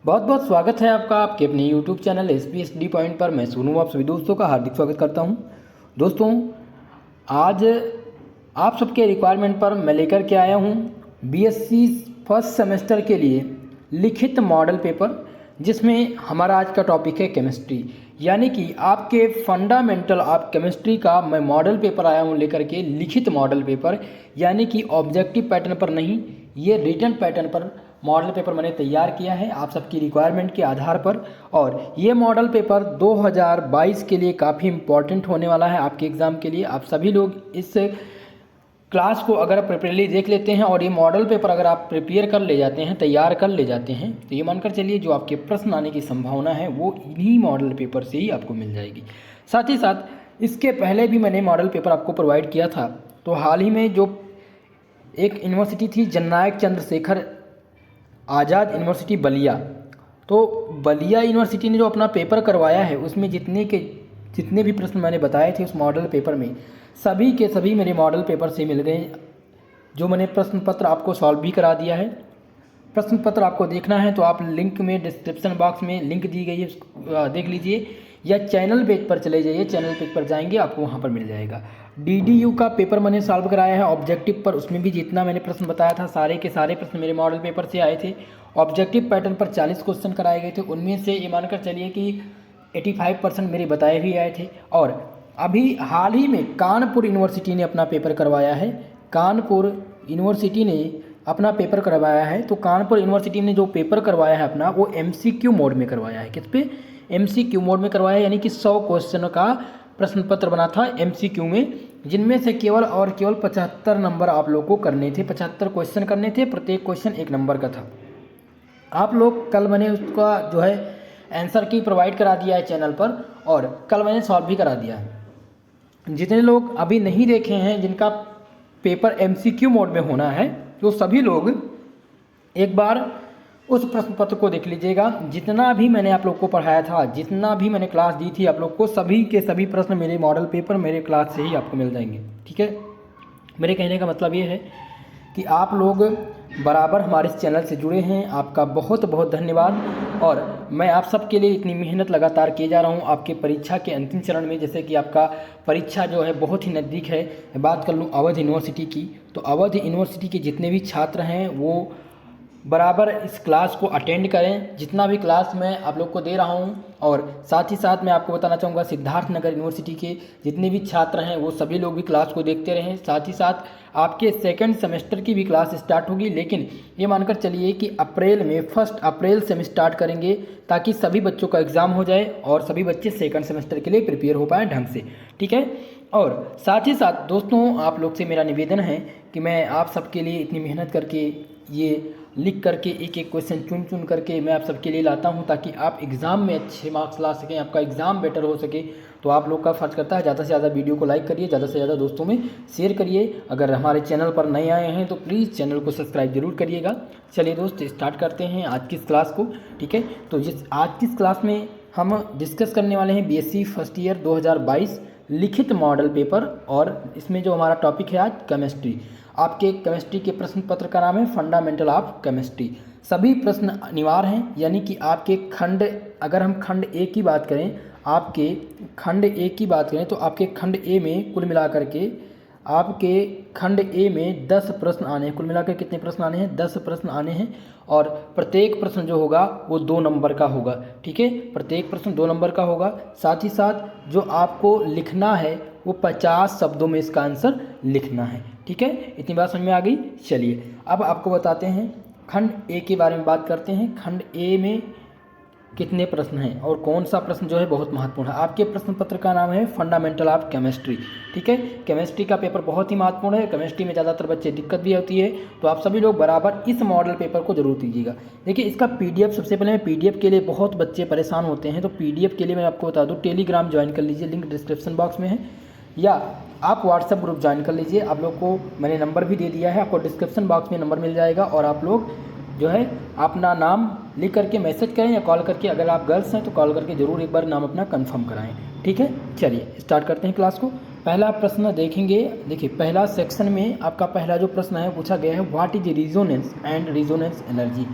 बहुत बहुत स्वागत है आपका आपके अपने YouTube चैनल SPSD पॉइंट पर। मैं सोनू आप सभी दोस्तों का हार्दिक स्वागत करता हूं। दोस्तों, आज आप सबके रिक्वायरमेंट पर मैं लेकर के आया हूं BSc फर्स्ट सेमेस्टर के लिए लिखित मॉडल पेपर, जिसमें हमारा आज का टॉपिक है केमिस्ट्री। यानी कि आपके फंडामेंटल आप केमिस्ट्री का मैं मॉडल पेपर आया हूं लेकर के, लिखित मॉडल पेपर, यानी कि ऑब्जेक्टिव पैटर्न पर नहीं, ये रिटन पैटर्न पर मॉडल पेपर मैंने तैयार किया है आप सबकी रिक्वायरमेंट के आधार पर। और ये मॉडल पेपर 2022 के लिए काफ़ी इम्पॉर्टेंट होने वाला है आपके एग्ज़ाम के लिए। आप सभी लोग इस क्लास को अगर प्रिपेयरली देख लेते हैं और ये मॉडल पेपर अगर आप प्रिपेयर कर ले जाते हैं, तैयार कर ले जाते हैं, तो ये मानकर चलिए जो आपके प्रश्न आने की संभावना है वो इन्हीं मॉडल पेपर से ही आपको मिल जाएगी। साथ ही साथ इसके पहले भी मैंने मॉडल पेपर आपको प्रोवाइड किया था। तो हाल ही में जो एक यूनिवर्सिटी थी जननायक चंद्रशेखर आज़ाद यूनिवर्सिटी बलिया, तो बलिया यूनिवर्सिटी ने जो अपना पेपर करवाया है उसमें जितने भी प्रश्न मैंने बताए थे उस मॉडल पेपर में सभी के सभी मेरे मॉडल पेपर से मिल गए। जो मैंने प्रश्न पत्र आपको सॉल्व भी करा दिया है। प्रश्न पत्र आपको देखना है तो आप लिंक में डिस्क्रिप्शन बॉक्स में लिंक दी गई है, देख लीजिए, या चैनल पेज पर चले जाइए, चैनल पेज पर जाएंगे आपको वहाँ पर मिल जाएगा। DDU का पेपर मैंने सॉल्व कराया है ऑब्जेक्टिव पर, उसमें भी जितना मैंने प्रश्न बताया था सारे के सारे प्रश्न मेरे मॉडल पेपर से आए थे। ऑब्जेक्टिव पैटर्न पर 40 क्वेश्चन कराए गए थे, उनमें से ये मानकर चलिए कि 85% मेरे बताए भी आए थे। और अभी हाल ही में कानपुर यूनिवर्सिटी ने अपना पेपर करवाया है। कानपुर यूनिवर्सिटी ने अपना पेपर करवाया है, तो कानपुर यूनिवर्सिटी ने जो पेपर करवाया है अपना वो MCQ मोड में करवाया है। किस पे? MCQ मोड में करवाया है, यानी कि 100 क्वेश्चनों का प्रश्न पत्र बना था MCQ में, जिनमें से केवल 75 नंबर आप लोग को करने थे। 75 क्वेश्चन करने थे, प्रत्येक क्वेश्चन 1 नंबर का था। आप लोग कल मैंने उसका जो है आंसर की प्रोवाइड करा दिया है चैनल पर, और कल मैंने सॉल्व भी करा दिया है। जितने लोग अभी नहीं देखे हैं, जिनका पेपर MCQ मोड में होना है, तो सभी लोग एक बार उस प्रश्न पत्र को देख लीजिएगा। जितना भी मैंने आप लोग को पढ़ाया था, जितना भी मैंने क्लास दी थी आप लोग को, सभी के सभी प्रश्न मेरे मॉडल पेपर मेरे क्लास से ही आपको मिल जाएंगे। ठीक है, मेरे कहने का मतलब ये है कि आप लोग बराबर हमारे इस चैनल से जुड़े हैं, आपका बहुत बहुत धन्यवाद। और मैं आप सबके लिए इतनी मेहनत लगातार किए जा रहा हूं आपके परीक्षा के अंतिम चरण में। जैसे कि आपका परीक्षा जो है बहुत ही नज़दीक है। बात कर लूँ अवध यूनिवर्सिटी की, तो अवध यूनिवर्सिटी के जितने भी छात्र हैं वो बराबर इस क्लास को अटेंड करें, जितना भी क्लास मैं आप लोग को दे रहा हूं। और साथ ही साथ मैं आपको बताना चाहूँगा सिद्धार्थनगर यूनिवर्सिटी के जितने भी छात्र हैं वो सभी लोग भी क्लास को देखते रहें। साथ ही साथ आपके सेकंड सेमेस्टर की भी क्लास स्टार्ट होगी, लेकिन ये मानकर चलिए कि अप्रैल में 1 अप्रैल से हम स्टार्ट करेंगे, ताकि सभी बच्चों का एग्ज़ाम हो जाए और सभी बच्चे सेकंड सेमेस्टर के लिए प्रिपेयर हो पाएँ ढंग से। ठीक है, और साथ ही साथ दोस्तों आप लोग से मेरा निवेदन है कि मैं आप सबके लिए इतनी मेहनत करके ये लिख करके एक एक क्वेश्चन चुन चुन करके मैं आप सबके लिए लाता हूं, ताकि आप एग्ज़ाम में अच्छे मार्क्स ला सकें, आपका एग्ज़ाम बेटर हो सके। तो आप लोग का फर्ज करता है ज़्यादा से ज़्यादा वीडियो को लाइक करिए, ज़्यादा से ज़्यादा दोस्तों में शेयर करिए। अगर हमारे चैनल पर नए आए हैं तो प्लीज़ चैनल को सब्सक्राइब जरूर करिएगा। चलिए दोस्त, स्टार्ट करते हैं आज की इस क्लास को। ठीक है, तो आज की इस क्लास में हम डिस्कस करने वाले हैं BSc फर्स्ट ईयर 2022 लिखित मॉडल पेपर, और इसमें जो हमारा टॉपिक है आज केमिस्ट्री। आपके केमिस्ट्री के प्रश्न पत्र का नाम है फंडामेंटल ऑफ केमिस्ट्री। सभी प्रश्न अनिवार्य हैं, यानी कि आपके खंड, अगर हम खंड ए की बात करें, आपके खंड ए की बात करें तो आपके खंड ए में कुल मिलाकर के आपके खंड ए में 10 प्रश्न आने हैं। कुल मिलाकर कितने प्रश्न आने हैं? 10 प्रश्न आने हैं, और प्रत्येक प्रश्न जो होगा वो 2 नंबर का होगा। ठीक है, प्रत्येक प्रश्न 2 नंबर का होगा। साथ ही साथ जो आपको लिखना है वो 50 शब्दों में इसका आंसर लिखना है। ठीक है, इतनी बात समझ में आ गई। चलिए अब आपको बताते हैं खंड ए के बारे में बात करते हैं। खंड ए में कितने प्रश्न हैं और कौन सा प्रश्न जो है बहुत महत्वपूर्ण है। आपके प्रश्न पत्र का नाम है फंडामेंटल ऑफ केमिस्ट्री। ठीक है, केमिस्ट्री का पेपर बहुत ही महत्वपूर्ण है। केमिस्ट्री में ज़्यादातर बच्चे दिक्कत भी होती है, तो आप सभी लोग बराबर इस मॉडल पेपर को जरूर दीजिएगा। देखिए, इसका PDF, सबसे पहले मैं PDF के लिए बहुत बच्चे परेशान होते हैं, तो PDF के लिए मैं आपको बता दूँ, टेलीग्राम ज्वाइन कर लीजिए, लिंक डिस्क्रिप्शन बॉक्स में है, या आप व्हाट्सएप ग्रुप ज्वाइन कर लीजिए। आप लोग को मैंने नंबर भी दे दिया है, आपको डिस्क्रिप्शन बॉक्स में नंबर मिल जाएगा, और आप लोग जो है अपना नाम लिख करके मैसेज करें या कॉल करके, अगर आप गर्ल्स हैं तो कॉल करके ज़रूर एक बार नाम अपना कंफर्म कराएं। ठीक है, चलिए स्टार्ट करते हैं क्लास को। पहला प्रश्न देखेंगे। देखिए, पहला सेक्शन में आपका पहला जो प्रश्न है पूछा गया है, what is resonance and resonance energy.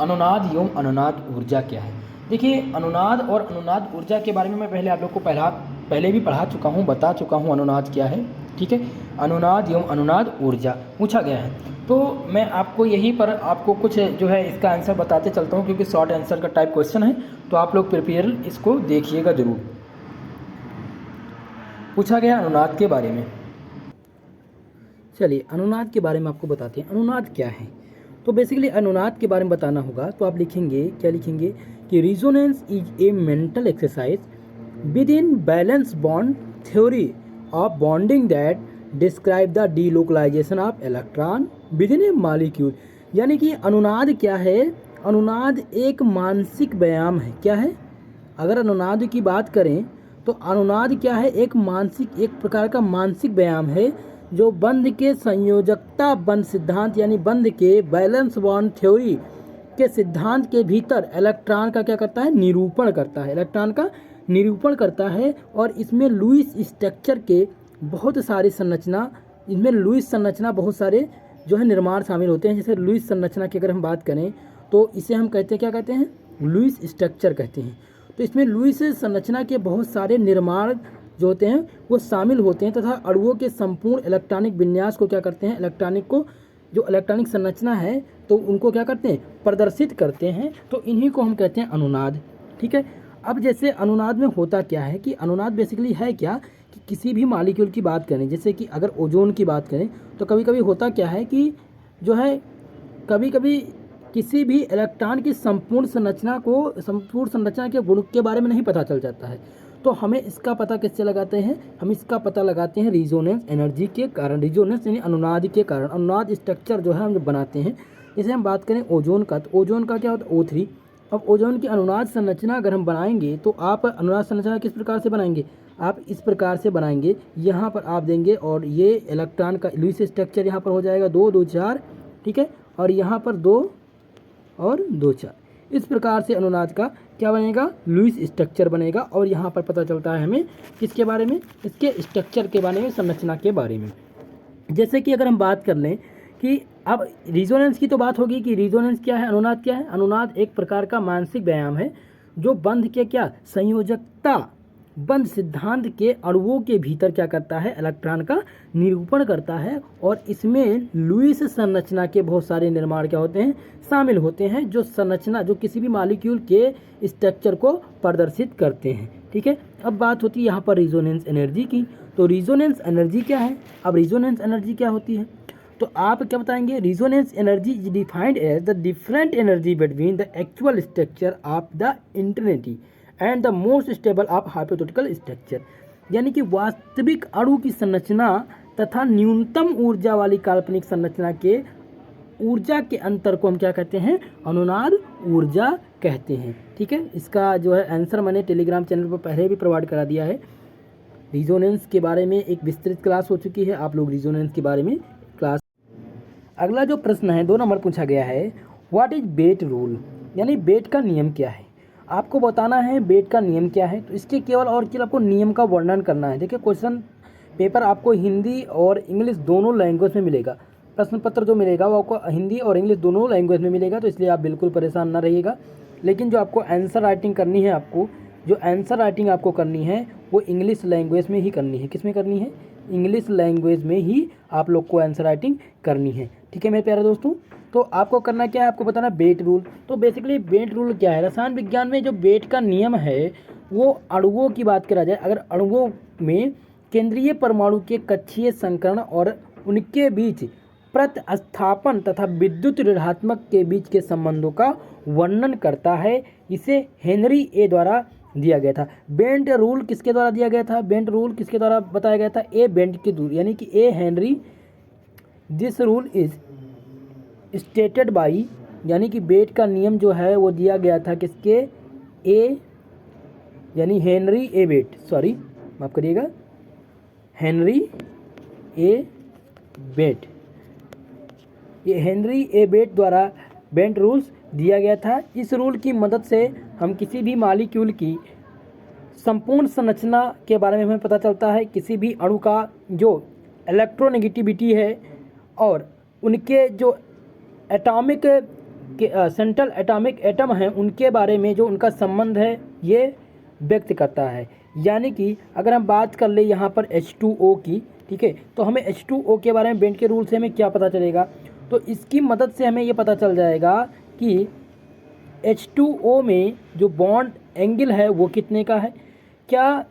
अनुनाद एवं अनुनाद ऊर्जा क्या है। देखिए, अनुनाद और अनुनाद ऊर्जा के बारे में मैं पहले आप लोग को पहले भी पढ़ा चुका हूँ, बता चुका हूँ अनुनाद क्या है। ठीक है, अनुनाद एवं अनुनाद ऊर्जा पूछा गया है, तो मैं आपको यहीं पर आपको कुछ जो है इसका आंसर बताते चलता हूँ, क्योंकि शॉर्ट आंसर का टाइप क्वेश्चन है, तो आप लोग प्रिपेयर इसको देखिएगा ज़रूर। पूछा गया अनुनाद के बारे में। चलिए, अनुनाद के बारे में आपको बताते हैं अनुनाद क्या है। तो बेसिकली अनुनाद के बारे में बताना होगा तो आप लिखेंगे, क्या लिखेंगे कि resonance is a mental exercise within valence bond theory of bonding that describe the delocalization of electron within a molecule. यानी कि अनुनाद क्या है, अनुनाद एक मानसिक व्यायाम है। क्या है, अगर अनुनाद की बात करें तो अनुनाद क्या है, एक प्रकार का मानसिक व्यायाम है जो बंध के संयोजकता बंध सिद्धांत यानी बंध के बैलेंस बॉन्ड थ्योरी के सिद्धांत के भीतर इलेक्ट्रॉन का क्या करता है, निरूपण करता है, इलेक्ट्रॉन का निरूपण करता है। और इसमें लुईस स्ट्रक्चर के बहुत सारी संरचना, इसमें लुईस संरचना बहुत सारे जो है निर्माण शामिल होते हैं। जैसे लुईस संरचना की अगर हम बात करें तो इसे हम कहते हैं, क्या कहते हैं, लुईस स्ट्रक्चर कहते हैं। तो इसमें लुईस संरचना के बहुत सारे निर्माण जो होते हैं वो शामिल होते हैं तथा अणुओं के संपूर्ण इलेक्ट्रॉनिक विन्यास को क्या करते हैं, इलेक्ट्रॉनिक को जो इलेक्ट्रॉनिक संरचना है तो उनको क्या करते हैं, प्रदर्शित करते हैं। तो इन्हीं को हम कहते हैं अनुनाद। ठीक है, अब जैसे अनुनाद में होता क्या है कि अनुनाद बेसिकली है क्या कि किसी भी मॉलिक्यूल की बात करें, जैसे कि अगर ओजोन की बात करें तो कभी कभी होता क्या है कि जो है कभी कभी किसी भी इलेक्ट्रॉन की संपूर्ण संरचना के गुण के बारे में नहीं पता चल जाता है। तो हमें इसका पता किससे लगाते हैं, हम इसका पता लगाते हैं रिजोनेंस एनर्जी के कारण, रिजोनेंस यानी अनुनाद के कारण। अनुनाद स्ट्रक्चर जो है हम जब बनाते हैं, जैसे हम बात करें ओजोन का, तो ओजोन का क्या होता है O3। अब ओजोन की अनुनाद संरचना अगर हम बनाएंगे तो आप अनुनाद संरचना किस प्रकार से बनाएंगे, आप इस प्रकार से बनाएंगे, यहाँ पर आप देंगे और ये इलेक्ट्रॉन का लुईस स्ट्रक्चर यहाँ पर हो जाएगा 2 2 4, ठीक है, और यहाँ पर 2 और 2 4, इस प्रकार से अनुनाद का क्या बनेगा, लुईस स्ट्रक्चर बनेगा। और यहाँ पर पता चलता है हमें किसके बारे में, इसके स्ट्रक्चर के बारे में, संरचना के बारे में। जैसे कि अगर हम बात कर लें कि अब रिजोनेंस की तो बात होगी कि रिजोनेंस क्या है, अनुनाद क्या है। अनुनाद एक प्रकार का मानसिक व्यायाम है जो बंध के क्या संयोजकता बंध सिद्धांत के अणुओं के भीतर क्या करता है, इलेक्ट्रॉन का निरूपण करता है। और इसमें लुईस संरचना के बहुत सारे निर्माण क्या होते हैं, शामिल होते हैं, जो संरचना जो किसी भी मॉलिक्यूल के स्ट्रक्चर को प्रदर्शित करते हैं। ठीक है, अब बात होती है यहाँ पर रिजोनेंस एनर्जी की। तो रिजोनेंस एनर्जी क्या है, अब रिजोनेंस एनर्जी क्या होती है तो आप क्या बताएंगे, resonance energy is defined as the different energy between the actual structure of the eternity and the most stable of hypothetical structure. यानी कि वास्तविक अणु की संरचना तथा न्यूनतम ऊर्जा वाली काल्पनिक संरचना के ऊर्जा के अंतर को हम क्या कहते हैं, अनुनाद ऊर्जा कहते हैं। ठीक है, इसका जो है आंसर मैंने टेलीग्राम चैनल पर पहले भी प्रोवाइड करा दिया है। रिजोनेंस के बारे में एक विस्तृत क्लास हो चुकी है, आप लोग रिजोनेंस के बारे में क्लास। अगला जो प्रश्न है 2 नंबर पूछा गया है, व्हाट इज बेट रूल, यानी बेट का नियम क्या है। आपको बताना है बेट का नियम क्या है, तो इसके केवल और केवल आपको नियम का वर्णन करना है। देखिए, क्वेश्चन पेपर आपको हिंदी और इंग्लिश दोनों लैंग्वेज में मिलेगा, प्रश्न पत्र जो मिलेगा वो आपको हिंदी और इंग्लिश दोनों लैंग्वेज में मिलेगा, तो इसलिए आप बिल्कुल परेशान ना रहिएगा। लेकिन जो आपको आंसर राइटिंग करनी है, आपको जो आंसर राइटिंग आपको करनी है वो इंग्लिश लैंग्वेज में ही करनी है। किस में करनी है, इंग्लिश लैंग्वेज में ही आप लोग को आंसर राइटिंग करनी है। ठीक है मेरे प्यारे दोस्तों, तो आपको करना क्या है, आपको बताना बेट रूल। तो बेसिकली बेट रूल क्या है, रसायन विज्ञान में जो बेट का नियम है वो अणुओं की बात करा जाए, अगर अणुओं में केंद्रीय परमाणु के कक्षीय संकरण और उनके बीच प्रतिस्थापन तथा विद्युत ऋणात्मक के बीच के संबंधों का वर्णन करता है। इसे हेनरी ए द्वारा दिया गया था। बेंट रूल किसके द्वारा दिया गया था, बेंट रूल किसके द्वारा बताया गया था, ए बेंट के दूर यानी कि a Henry. This rule is stated by, यानी कि बेट का नियम जो है वो दिया गया था किसके, ए यानी हेनरी ए बेट, सॉरी माफ करिएगा, हेनरी ए बेट, ये हेनरी ए बेट द्वारा बेंट रूल्स दिया गया था। इस रूल की मदद से हम किसी भी मॉलिक्यूल की संपूर्ण संरचना के बारे में हमें पता चलता है, किसी भी अणु का जो इलेक्ट्रोनेगेटिविटी है और उनके जो एटॉमिक सेंट्रल एटॉमिक एटम हैं उनके बारे में जो उनका संबंध है ये व्यक्त करता है। यानी कि अगर हम बात कर ले यहाँ पर H2O की, ठीक है, तो हमें H2O के बारे में बेंट के रूल से हमें क्या पता चलेगा, तो इसकी मदद से हमें ये पता चल जाएगा कि H2O में जो बॉन्ड एंगल है वो कितने का है। क्या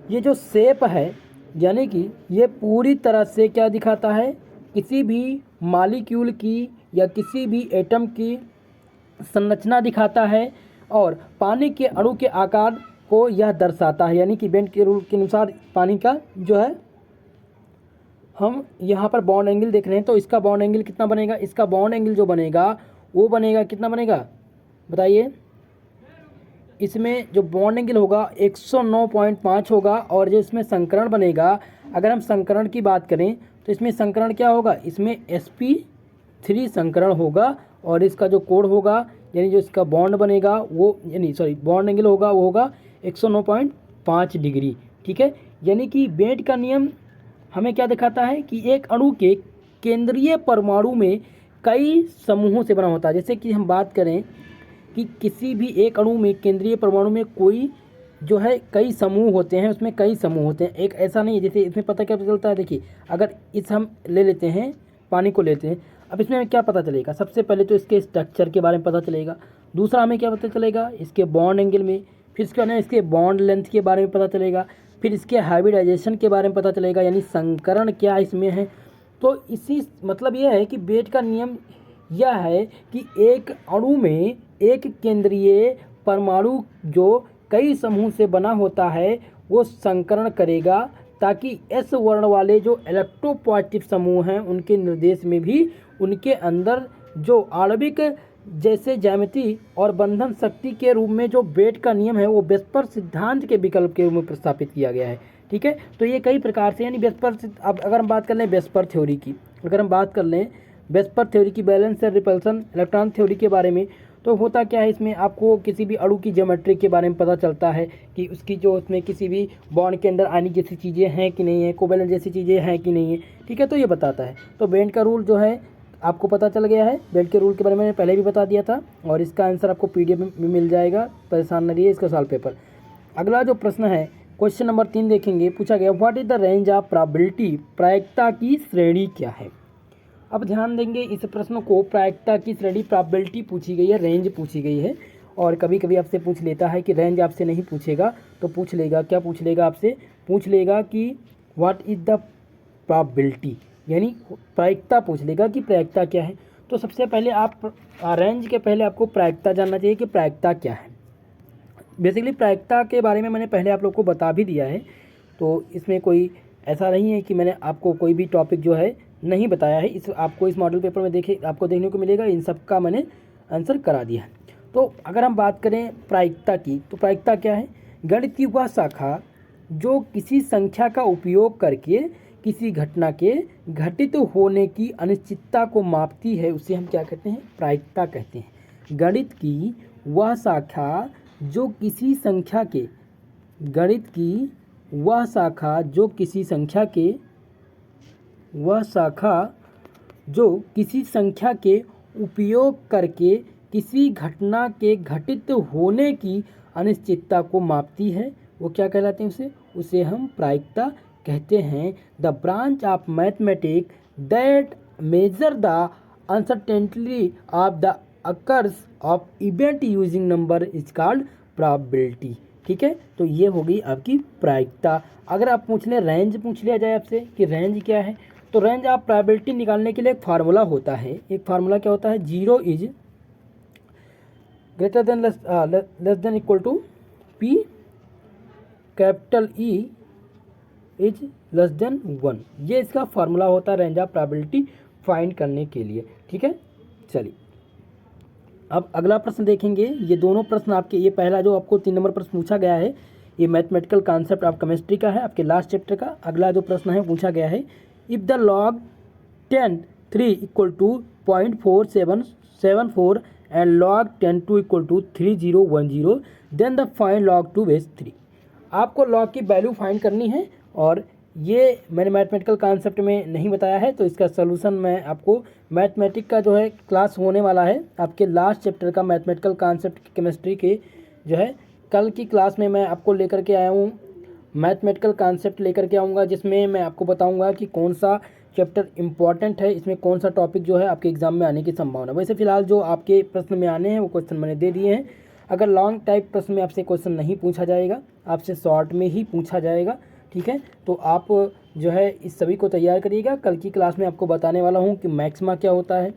ये जो शेप है यानी कि ये पूरी तरह से क्या दिखाता है, किसी भी मॉलिक्यूल की या किसी भी एटम की संरचना दिखाता है और पानी के अणु के आकार को यह दर्शाता है। यानी कि बेंट के रूल के अनुसार पानी का जो है, हम यहाँ पर बॉन्ड एंगल देख रहे हैं तो इसका बॉन्ड एंगल कितना बनेगा, इसका बॉन्ड एंगल जो बनेगा वो बनेगा कितना बनेगा बताइए। इसमें जो बॉन्ड एंगल होगा 109.5 होगा और जो इसमें संकरण बनेगा, अगर हम संकरण की बात करें तो इसमें संकरण क्या होगा, इसमें sp3 संकरण होगा और इसका जो कोण होगा यानी जो इसका बॉन्ड बनेगा वो बॉन्ड एंगल होगा वो होगा 109.5 डिग्री। ठीक है, यानी कि बेंट का नियम हमें क्या दिखाता है कि एक अणु के केंद्रीय परमाणु में कई समूहों से बना होता है। जैसे कि हम बात करें कि किसी भी एक अणु में केंद्रीय परमाणु में कोई जो है कई समूह होते हैं, उसमें कई समूह होते हैं, एक ऐसा नहीं है। जैसे इसमें पता क्या चलता है, देखिए अगर इस हम ले लेते हैं, पानी को लेते हैं, अब इसमें हमें क्या पता चलेगा, सबसे पहले तो इसके स्ट्रक्चर के बारे में पता चलेगा, दूसरा हमें क्या पता चलेगा इसके बॉन्ड एंगल में, फिर इसके बाद इसके बॉन्ड लेंथ के बारे में पता चलेगा, फिर इसके हाइब्रिडाइजेशन के बारे में पता चलेगा यानी संकरण क्या इसमें है। तो इसी मतलब यह है कि बेंट का नियम यह है कि एक अणु में एक केंद्रीय परमाणु जो कई समूह से बना होता है वो संकरण करेगा ताकि एस वर्ण वाले जो इलेक्ट्रोपॉजिटिव समूह हैं उनके निर्देश में भी उनके अंदर जो आणविक जैसे ज्यामिति और बंधन शक्ति के रूप में जो बेंट का नियम है वो वेस्पर सिद्धांत के विकल्प के रूप में प्रस्तावित किया गया है। ठीक है, तो ये कई प्रकार से यानी वेस्पर, अब अगर हम बात कर लें वेस्पर थ्योरी की, अगर हम बात कर लें वेस्पर थ्योरी की बैलेंस और रिपल्सन इलेक्ट्रॉन थ्योरी के बारे में, तो होता क्या है इसमें आपको किसी भी अणु की ज्योमेट्री के बारे में पता चलता है कि उसकी जो उसमें किसी भी बॉन्ड के अंदर आयनिक जैसी चीज़ें हैं कि नहीं है, कोवेलेंट जैसी चीज़ें हैं कि नहीं है। ठीक है, तो ये बताता है। तो बेंट का रूल जो है आपको पता चल गया है, बेंट के रूल के बारे में मैंने पहले भी बता दिया था और इसका आंसर आपको PDF में मिल जाएगा, परेशान न रहिए इसका सॉल्व पेपर। अगला जो प्रश्न है क्वेश्चन नंबर 3 देखेंगे, पूछा गया what is the range of probability, प्रायिकता की श्रेणी क्या है। अब ध्यान देंगे इस प्रश्न को, प्रायिकता की श्रेणी प्रोबेबिलिटी पूछी गई है, रेंज पूछी गई है और कभी कभी आपसे पूछ लेता है कि रेंज आपसे नहीं पूछेगा तो पूछ लेगा, क्या पूछ लेगा आपसे, पूछ लेगा कि व्हाट इज़ द प्रोबेबिलिटी यानी प्रायिकता पूछ लेगा कि प्रायिकता क्या है। तो सबसे पहले आप रेंज के पहले आपको प्रायिकता जानना चाहिए कि प्रायिकता क्या है। बेसिकली प्रायिकता के बारे में मैंने पहले आप लोग को बता भी दिया है, तो इसमें कोई ऐसा नहीं है कि मैंने आपको कोई भी टॉपिक जो है नहीं बताया है। इस आपको इस मॉडल पेपर में आपको देखने को मिलेगा, इन सब का मैंने आंसर करा दिया है। तो अगर हम बात करें प्रायिकता की, तो प्रायिकता क्या है, गणित की वह शाखा जो किसी संख्या का उपयोग करके किसी घटना के घटित होने की अनिश्चितता को मापती है, उसे हम क्या कहते हैं, प्रायिकता कहते हैं। गणित की वह शाखा जो किसी संख्या के, गणित की वह शाखा जो किसी संख्या के, वह शाखा जो किसी संख्या के उपयोग करके किसी घटना के घटित होने की अनिश्चितता को मापती है, वो क्या कहलाते हैं, उसे हम प्रायिकता कहते हैं। The branch of mathematics that measure the uncertainty of the occurs of event using number is called probability. ठीक है, तो ये होगी आपकी प्रायिकता। अगर आप पूछ लें रेंज, पूछ लिया जाए आपसे कि रेंज क्या है, तो रेंज ऑफ प्रोबेबिलिटी निकालने के लिए एक फार्मूला होता है। एक फार्मूला क्या होता है, 0 is greater than less than equal to P capital E is less than 1। ये इसका फार्मूला होता है रेंज ऑफ प्रोबेबिलिटी फाइंड करने के लिए। ठीक है, चलिए अब अगला प्रश्न देखेंगे। ये दोनों प्रश्न आपके, ये पहला जो आपको 3 नंबर प्रश्न पूछा गया है ये मैथमेटिकल कॉन्सेप्ट ऑफ केमिस्ट्री का है, आपके लास्ट चैप्टर का। अगला जो प्रश्न है पूछा गया है, if the log 10(3) equal to 0.4774 and log 10(2) equal to 3010 then the find log 2/3। आपको log की वैल्यू फाइंड करनी है और ये मैंने मैथमेटिकल कॉन्सेप्ट में नहीं बताया है, तो इसका सलूशन मैं आपको मैथमेटिक का जो है क्लास होने वाला है आपके लास्ट चैप्टर का मैथमेटिकल कॉन्सेप्ट केमिस्ट्री के जो है कल की क्लास में मैं आपको लेकर के आया हूँ। मैथमेटिकल कॉन्सेप्ट लेकर के आऊँगा जिसमें मैं आपको बताऊँगा कि कौन सा चैप्टर इंपॉर्टेंट है, इसमें कौन सा टॉपिक जो है आपके एग्जाम में आने की संभावना। वैसे फिलहाल जो आपके प्रश्न में आने हैं वो क्वेश्चन मैंने दे दिए हैं। अगर लॉन्ग टाइप प्रश्न में आपसे क्वेश्चन नहीं पूछा जाएगा, आपसे शॉर्ट में ही पूछा जाएगा, ठीक है। तो आप जो है इस सभी को तैयार करिएगा। कल की क्लास में आपको बताने वाला हूँ कि मैक्सिमा क्या होता है,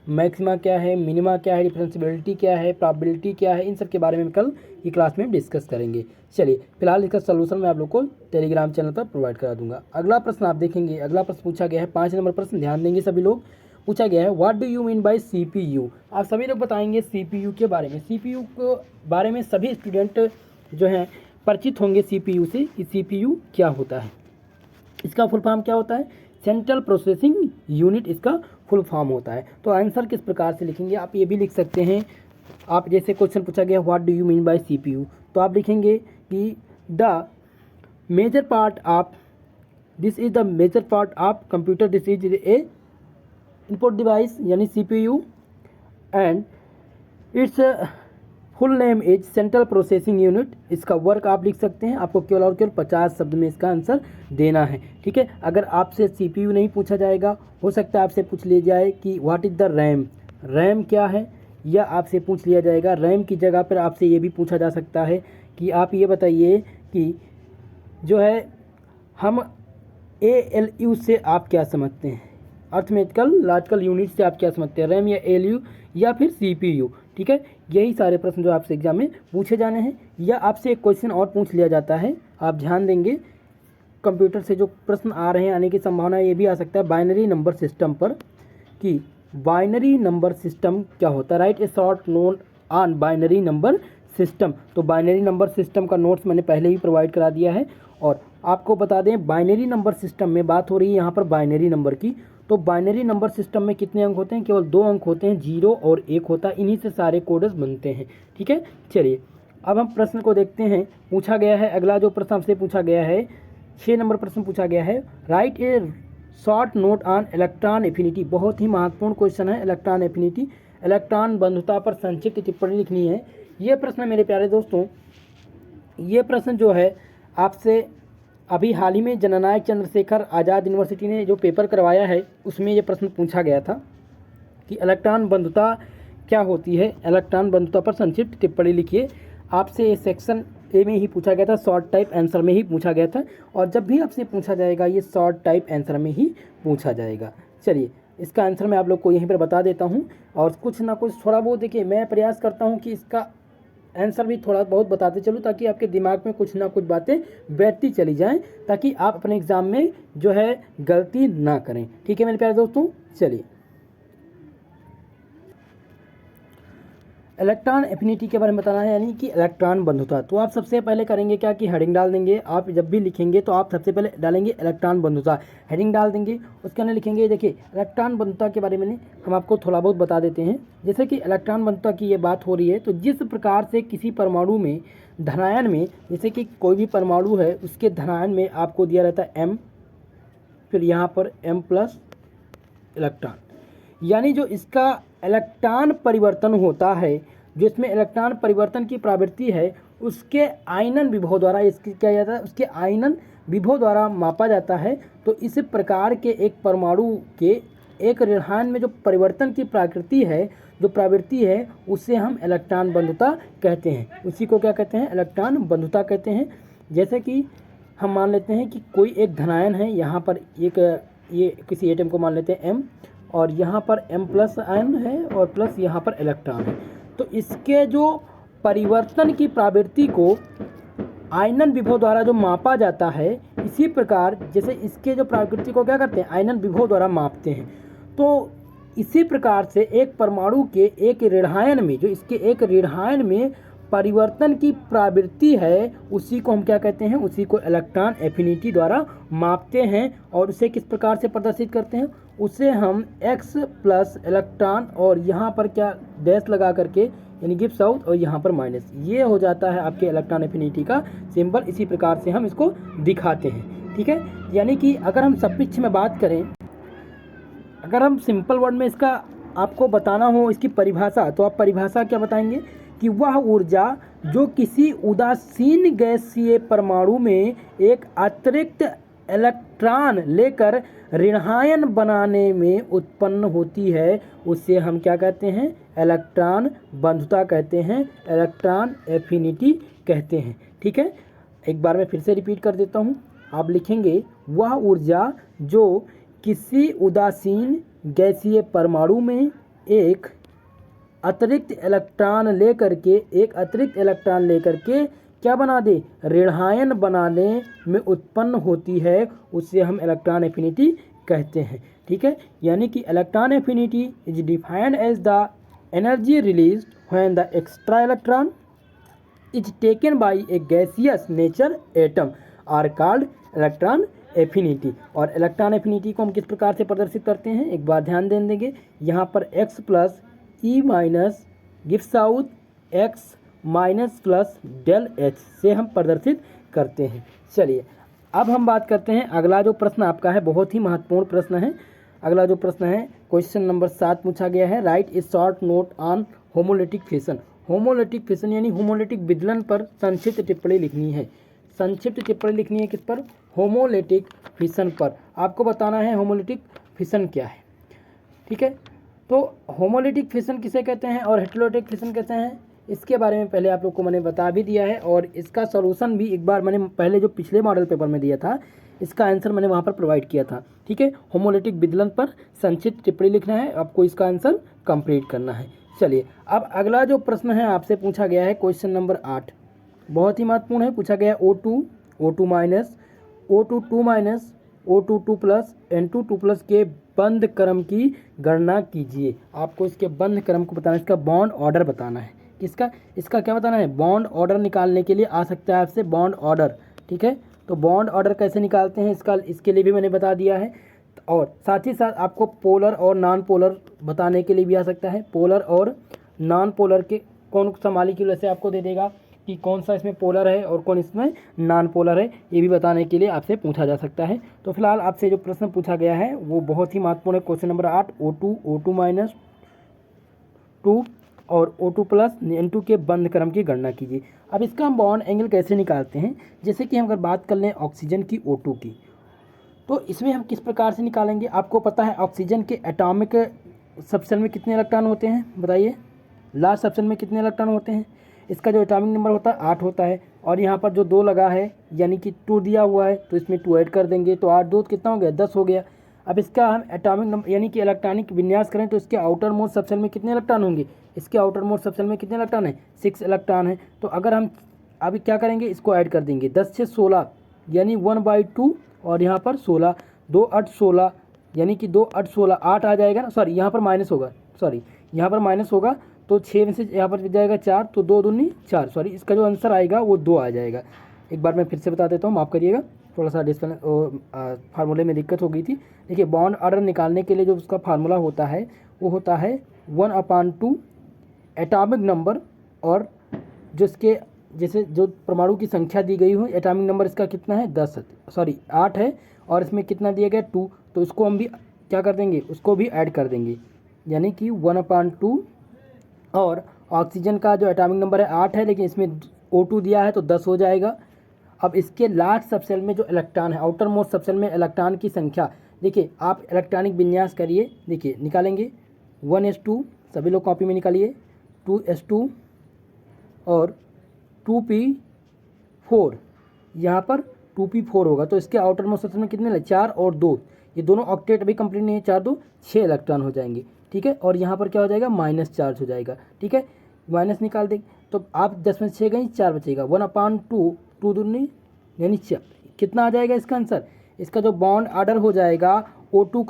मैक्सिमा क्या है, मिनिमा क्या है, डिफरेंशियबिलिटी क्या है, प्रोबेबिलिटी क्या है, इन सब के बारे में कल की क्लास में डिस्कस करेंगे। चलिए फिलहाल इसका सलूशन मैं आप लोग को टेलीग्राम चैनल पर प्रोवाइड करा दूंगा। अगला प्रश्न आप देखेंगे, अगला प्रश्न पूछा गया है 5 नंबर प्रश्न, ध्यान देंगे सभी लोग। पूछा गया है what do you mean by CPU। आप सभी लोग बताएंगे CPU के बारे में। CPU के बारे में सभी स्टूडेंट जो हैं परिचित होंगे CPU से कि CPU क्या होता है, इसका फुल फॉर्म क्या होता है, सेंट्रल प्रोसेसिंग यूनिट इसका फुल फॉर्म होता है। तो आंसर किस प्रकार से लिखेंगे, आप ये भी लिख सकते हैं। आप जैसे क्वेश्चन पूछा गया what do you mean by CPU, तो आप लिखेंगे कि the major part of this is the major part of computer, this is a input device यानी CPU and its full name is central processing unit. इसका work आप लिख सकते हैं, आपको केवल और केवल 50 शब्द में इसका आंसर देना है, ठीक है। अगर आपसे CPU नहीं पूछा जाएगा, हो सकता है आपसे पूछ लिया जाए कि what is the RAM, RAM क्या है, या आपसे पूछ लिया जाएगा रैम की जगह पर आपसे ये भी पूछा जा सकता है कि आप ये बताइए कि जो है हम ALU से आप क्या समझते हैं, अर्थमेटिकल लॉजिकल यूनिट से आप क्या समझते हैं, रैम या ALU या फिर CPU, ठीक है। यही सारे प्रश्न जो आपसे एग्जाम में पूछे जाने हैं। या आपसे एक क्वेश्चन और पूछ लिया जाता है, आप ध्यान देंगे कंप्यूटर से जो प्रश्न आ रहे हैं आने की संभावना ये भी आ सकता है बाइनरी नंबर सिस्टम पर, कि बाइनरी नंबर सिस्टम क्या होता है, right A short note on binary number system. तो बाइनरी नंबर सिस्टम का नोट्स मैंने पहले ही प्रोवाइड करा दिया है। और आपको बता दें बाइनरी नंबर सिस्टम में बात हो रही है यहाँ पर बाइनरी नंबर की। तो बाइनरी नंबर सिस्टम में कितने अंक होते हैं, केवल 2 अंक होते हैं, 0 और 1 होता है, इन्हीं से सारे कोड्स बनते हैं, ठीक है। चलिए अब हम प्रश्न को देखते हैं। पूछा गया है अगला जो प्रश्न हमसे पूछा गया है 6 नंबर प्रश्न पूछा गया है, right A short note on electron affinity. बहुत ही महत्वपूर्ण क्वेश्चन है इलेक्ट्रॉन एफिनिटी, इलेक्ट्रॉन बंधुता पर संक्षिप्त टिप्पणी लिखनी है। ये प्रश्न मेरे प्यारे दोस्तों, ये प्रश्न जो है आपसे अभी हाल ही में जननायक चंद्रशेखर आज़ाद यूनिवर्सिटी ने जो पेपर करवाया है उसमें ये प्रश्न पूछा गया था कि इलेक्ट्रॉन बंधुता क्या होती है, इलेक्ट्रॉन बंधुता पर संक्षिप्त टिप्पणी लिखिए। आपसे ये सेक्शन ए में ही पूछा गया था, शॉर्ट टाइप आंसर में ही पूछा गया था, और जब भी आपसे पूछा जाएगा ये शॉर्ट टाइप आंसर में ही पूछा जाएगा। चलिए इसका आंसर मैं आप लोग को यहीं पर बता देता हूँ, और कुछ ना कुछ थोड़ा बहुत देखिए मैं प्रयास करता हूँ कि इसका आंसर भी थोड़ा बहुत बताते चलूँ ताकि आपके दिमाग में कुछ ना कुछ बातें बैठती चली जाएं, ताकि आप अपने एग्ज़ाम में जो है गलती ना करें, ठीक है मेरे प्यारे दोस्तों। चलिए इलेक्ट्रॉन एफिनिटी के बारे में बताना है, यानी कि इलेक्ट्रॉन बंधुता। तो आप सबसे पहले करेंगे क्या कि हेडिंग डाल देंगे। आप जब भी लिखेंगे तो आप सबसे पहले डालेंगे इलेक्ट्रॉन बंधुता, हेडिंग डाल देंगे, उसके अंदर लिखेंगे। देखिए इलेक्ट्रॉन बंधुता के बारे में हम आपको थोड़ा बहुत बता देते हैं। जैसे कि इलेक्ट्रॉन बंधुता की ये बात हो रही है, तो जिस प्रकार से किसी परमाणु में धनायन में, जैसे कि कोई भी परमाणु है उसके धनायन में आपको दिया रहता है M, फिर यहाँ पर M+ इलेक्ट्रॉन, यानी जो इसका इलेक्ट्रॉन परिवर्तन होता है, जो इसमें इलेक्ट्रॉन परिवर्तन की प्रवृत्ति है, उसके आयनन विभव द्वारा इसकी क्या जाता है, उसके आयनन विभव द्वारा मापा जाता है। तो इस प्रकार के एक परमाणु के एक ऋणायन में जो परिवर्तन की प्रकृति है, जो प्रवृत्ति है, उसे हम इलेक्ट्रॉन बंधुता कहते हैं। उसी को क्या कहते हैं, इलेक्ट्रॉन बंधुता कहते हैं। जैसे कि हम मान लेते हैं कि कोई एक धनायन है, यहाँ पर एक ये किसी एटम को मान लेते हैं M, और यहाँ पर M+ आयन है और प्लस यहाँ पर इलेक्ट्रॉन है। तो इसके जो परिवर्तन की प्रवृत्ति को आयनन विभव द्वारा जो मापा जाता है, इसी प्रकार जैसे इसके जो प्रकृति को क्या करते हैं, आयनन विभव द्वारा मापते हैं। तो इसी प्रकार से एक परमाणु के एक ऋणायन में, जो इसके एक ऋणायन में परिवर्तन की प्रवृत्ति है, उसी को हम क्या कहते हैं, उसी को इलेक्ट्रॉन एफिनिटी द्वारा मापते हैं। और उसे किस प्रकार से प्रदर्शित करते हैं, उसे हम X+ इलेक्ट्रॉन और यहाँ पर क्या डैश लगा करके, यानी गिव्स आउट, और यहाँ पर माइनस, ये हो जाता है आपके इलेक्ट्रॉन एफिनिटी का सिंबल। इसी प्रकार से हम इसको दिखाते हैं, ठीक है। यानी कि अगर हम सपिक्ष में बात करें, अगर हम सिंपल वर्ड में इसका आपको बताना हो इसकी परिभाषा, तो आप परिभाषा क्या बताएंगे कि वह ऊर्जा जो किसी उदासीन गैसीय परमाणु में एक अतिरिक्त इलेक्ट्रॉन लेकर ऋणायन बनाने में उत्पन्न होती है, उससे हम क्या कहते हैं? इलेक्ट्रॉन बंधुता कहते हैं, इलेक्ट्रॉन एफिनिटी कहते हैं। ठीक है, एक बार मैं फिर से रिपीट कर देता हूँ। आप लिखेंगे वह ऊर्जा जो किसी उदासीन गैसीय परमाणु में एक अतिरिक्त इलेक्ट्रॉन लेकर के क्या बना दे? ऋणायन बनाने में उत्पन्न होती है, उससे हम इलेक्ट्रॉन एफिनिटी कहते हैं। ठीक है, यानी कि electron affinity is defined as the energy released when the extra electron is taken by a gaseous nature atom are called electron affinity. और इलेक्ट्रॉन एफिनिटी को हम किस प्रकार से प्रदर्शित करते हैं, एक बार ध्यान देंगे। यहाँ पर x plus e minus gives out x minus plus del H से हम प्रदर्शित करते हैं। चलिए अब हम बात करते हैं, अगला जो प्रश्न आपका है बहुत ही महत्वपूर्ण प्रश्न है। अगला जो प्रश्न है क्वेश्चन नंबर 7 पूछा गया है, right A short note on homolytic fission. Homolytic fission यानी होमोलिटिक विदलन पर संक्षिप्त टिप्पणी लिखनी है। संक्षिप्त टिप्पणी लिखनी है किस पर? होमोलिटिक फिशन पर। आपको बताना है होमोलिटिक फिशन क्या है। ठीक है, तो होमोलिटिक फिशन किसे कहते हैं और हेटेरोलिटिक फिशन कहते हैं, इसके बारे में पहले आप लोग को मैंने बता भी दिया है, और इसका सॉल्यूशन भी एक बार मैंने पहले जो पिछले मॉडल पेपर में दिया था, इसका आंसर मैंने वहाँ पर प्रोवाइड किया था। ठीक है, होमोलिटिक विदलन पर संक्षिप्त टिप्पणी लिखना है, आपको इसका आंसर कंप्लीट करना है। चलिए अब अगला जो प्रश्न है आपसे पूछा गया है क्वेश्चन नंबर 8, बहुत ही महत्वपूर्ण है। पूछा गया O2 minus O2 minus O2 plus N2 plus के बंध क्रम की गणना कीजिए। आपको इसके बंध क्रम को बताना है, इसका बॉन्ड ऑर्डर बताना है। किसका? इसका क्या बताना है? बॉन्ड ऑर्डर निकालने के लिए आ सकता है आपसे बॉन्ड ऑर्डर। ठीक है, तो बॉन्ड ऑर्डर कैसे निकालते हैं इसके लिए भी मैंने बता दिया है, और साथ ही साथ आपको पोलर और नॉन पोलर बताने के लिए भी आ सकता है। पोलर और नॉन पोलर के कौन सा मॉलिक्यूल से आपको दे देगा कि कौन सा इसमें पोलर है और कौन इसमें नॉन पोलर है, ये भी बताने के लिए आपसे पूछा जा सकता है। तो फिलहाल आपसे जो प्रश्न पूछा गया है वो बहुत ही महत्वपूर्ण है। क्वेश्चन नंबर 8, O2 माइनस 2 और O2 प्लस N2 के बंध क्रम की गणना कीजिए। अब इसका हम बॉन्ड एंगल कैसे निकालते हैं, जैसे कि हम अगर बात कर लें ऑक्सीजन की O2 की, तो इसमें हम किस प्रकार से निकालेंगे। आपको पता है ऑक्सीजन के एटॉमिक सबसेल में कितने इलेक्ट्रॉन होते हैं, बताइए। लास्ट सबसेल में कितने इलेक्ट्रॉन होते हैं? इसका जो एटॉमिक नंबर होता है 8 होता है, और यहाँ पर जो 2 लगा है यानी कि 2 दिया हुआ है, तो इसमें 2 ऐड कर देंगे, तो 8 2 कितना हो गया? 10 हो गया। अब इसका हम एटॉमिक नंबर यानी कि इलेक्ट्रॉनिक विन्यास करें तो इसके आउटर मोस्ट सबसेल में कितने इलेक्ट्रॉन होंगे? इसके आउटर मोस्ट सबसेल में कितने इलेक्ट्रॉन है? 6 इलेक्ट्रॉन है। तो अगर हम अभी क्या करेंगे, इसको ऐड कर देंगे, 10 से 16 यानी 1/2, और यहाँ पर 16, 2 8 16 यानी कि 2 8 16 8 आ जाएगा ना, सॉरी यहाँ पर माइनस होगा, यहाँ पर माइनस होगा, तो 6 में से यहाँ पर जाएगा 4, तो 2 दूनी 4, सॉरी इसका जो आंसर आएगा वो 2 आ जाएगा। एक बार मैं फिर से बता देता हूँ, माफ़ करिएगा, थोड़ा सा फार्मूले में दिक्कत हो गई थी। देखिए बॉन्ड ऑर्डर निकालने के लिए जो उसका फार्मूला होता है वो होता है 1/2 एटॉमिक नंबर, और जो इसके जैसे जो परमाणु की संख्या दी गई हो, एटॉमिक नंबर इसका कितना है? 8 है, और इसमें कितना दिया गया? 2, तो इसको हम भी क्या कर देंगे, उसको भी ऐड कर देंगे, यानी कि 1/2, और ऑक्सीजन का जो एटॉमिक नंबर है 8 है, लेकिन इसमें O2 दिया है तो 10 हो जाएगा। अब इसके लास्ट सबसेल में जो इलेक्ट्रॉन है, आउटर मोस्ट सबसेल में इलेक्ट्रॉन की संख्या, देखिए आप इलेक्ट्रॉनिक विन्यास करिए, देखिए निकालेंगे 1s2, सभी लोग कॉपी में निकालिए, 2s2 और 2p4, यहाँ पर 2p4 होगा, तो इसके आउटर मोस्ट सबसेल में कितने? 4 और 2, ये दोनों ऑक्टेट अभी कंप्लीट नहीं है, 4 2 6 इलेक्ट्रॉन हो जाएंगे। ठीक है, और यहाँ पर क्या हो जाएगा? माइनस चार्ज हो जाएगा। ठीक है, माइनस निकाल देंगे तो आप 10 में 6 गई, 4 बचेगा, 1/2, 2 दूनी यानी 4, कितना आ जाएगा इसका आंसर? इसका जो बॉन्ड ऑर्डर हो जाएगा O2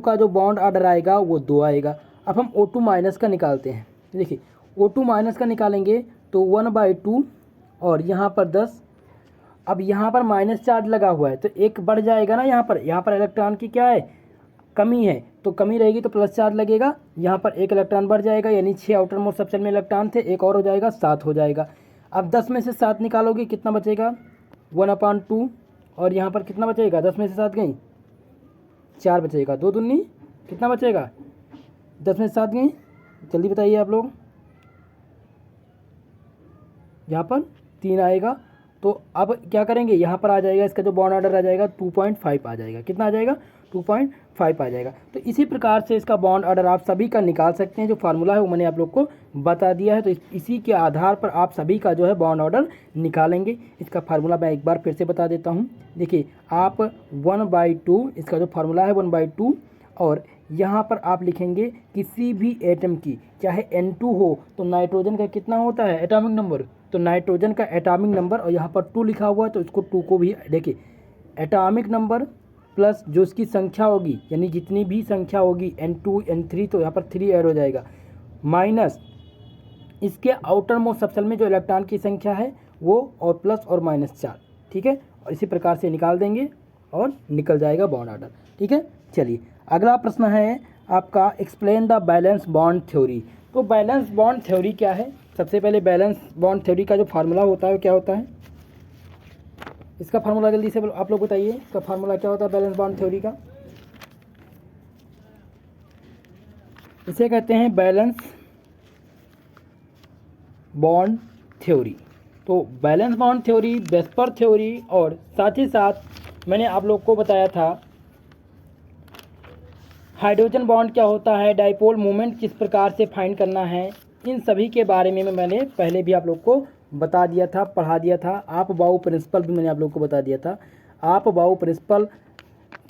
का जो बॉन्ड ऑर्डर आएगा वो 2 आएगा। अब हम O2 माइनस का निकालते हैं, देखिए O2 माइनस का निकालेंगे तो 1/2 और यहाँ पर 10, अब यहाँ पर माइनस चार्ज लगा हुआ है तो एक बढ़ जाएगा ना, यहाँ पर इलेक्ट्रॉन की क्या है? कमी है, तो कमी रहेगी तो प्लस चार्ज लगेगा, यहाँ पर 1 इलेक्ट्रॉन बढ़ जाएगा, यानी 6 आउटर मोस्ट सबसेल में इलेक्ट्रॉन थे, एक और हो जाएगा, 7 हो जाएगा। अब 10 में से 7 निकालोगे कितना बचेगा? 1/2, और यहाँ पर कितना बचेगा? 10 में से 7 गई, 4 बचेगा, 2 दूनी कितना बचेगा? 10 में 7 गए, जल्दी बताइए आप लोग। यहाँ पर 3 आएगा, तो अब क्या करेंगे, यहाँ पर आ जाएगा इसका जो बॉन्ड ऑर्डर आ जाएगा 2.5 आ जाएगा। कितना आ जाएगा? 2.5 आ जाएगा। तो इसी प्रकार से इसका बॉन्ड ऑर्डर आप सभी का निकाल सकते हैं। जो फार्मूला है वो मैंने आप लोग को बता दिया है, तो इसी के आधार पर आप सभी का जो है बॉन्ड ऑर्डर निकालेंगे। इसका फार्मूला मैं एक बार फिर से बता देता हूँ। देखिए, आप 1/2 इसका जो फार्मूला है 1/2, और यहाँ पर आप लिखेंगे किसी भी एटम की, चाहे N2 हो तो नाइट्रोजन का कितना होता है एटॉमिक नंबर, तो नाइट्रोजन का एटॉमिक नंबर, और यहाँ पर 2 लिखा हुआ है तो इसको 2 को भी देखिए, एटॉमिक नंबर प्लस जो इसकी संख्या होगी, यानी जितनी भी संख्या होगी N2 N3, तो यहाँ पर 3 ऐड हो जाएगा, माइनस इसके आउटर मोस्ट सबसेल में जो इलेक्ट्रॉन की संख्या है वो, और प्लस और माइनस 4। ठीक है, और इसी प्रकार से निकाल देंगे और निकल जाएगा बॉन्ड ऑर्डर। ठीक है, चलिए अगला प्रश्न है आपका, explain the balance bond theory. तो बैलेंस बॉन्ड थ्योरी क्या है? सबसे पहले बैलेंस बॉन्ड थ्योरी का जो फार्मूला होता है वो क्या होता है? इसका फार्मूला जल्दी से आप लोग बताइए, इसका फार्मूला क्या होता है बैलेंस बॉन्ड थ्योरी का? इसे कहते हैं बैलेंस बॉन्ड थ्योरी। तो balance bond theory, VSEPR theory, और साथ ही साथ मैंने आप लोग को बताया था हाइड्रोजन बॉन्ड क्या होता है, डाइपोल मोमेंट किस प्रकार से फाइंड करना है, इन सभी के बारे में मैंने पहले भी आप लोग को बता दिया था, पढ़ा दिया था। आप बाउ प्रिंसिपल भी मैंने आप लोग को बता दिया था। आप बाउ प्रिंसिपल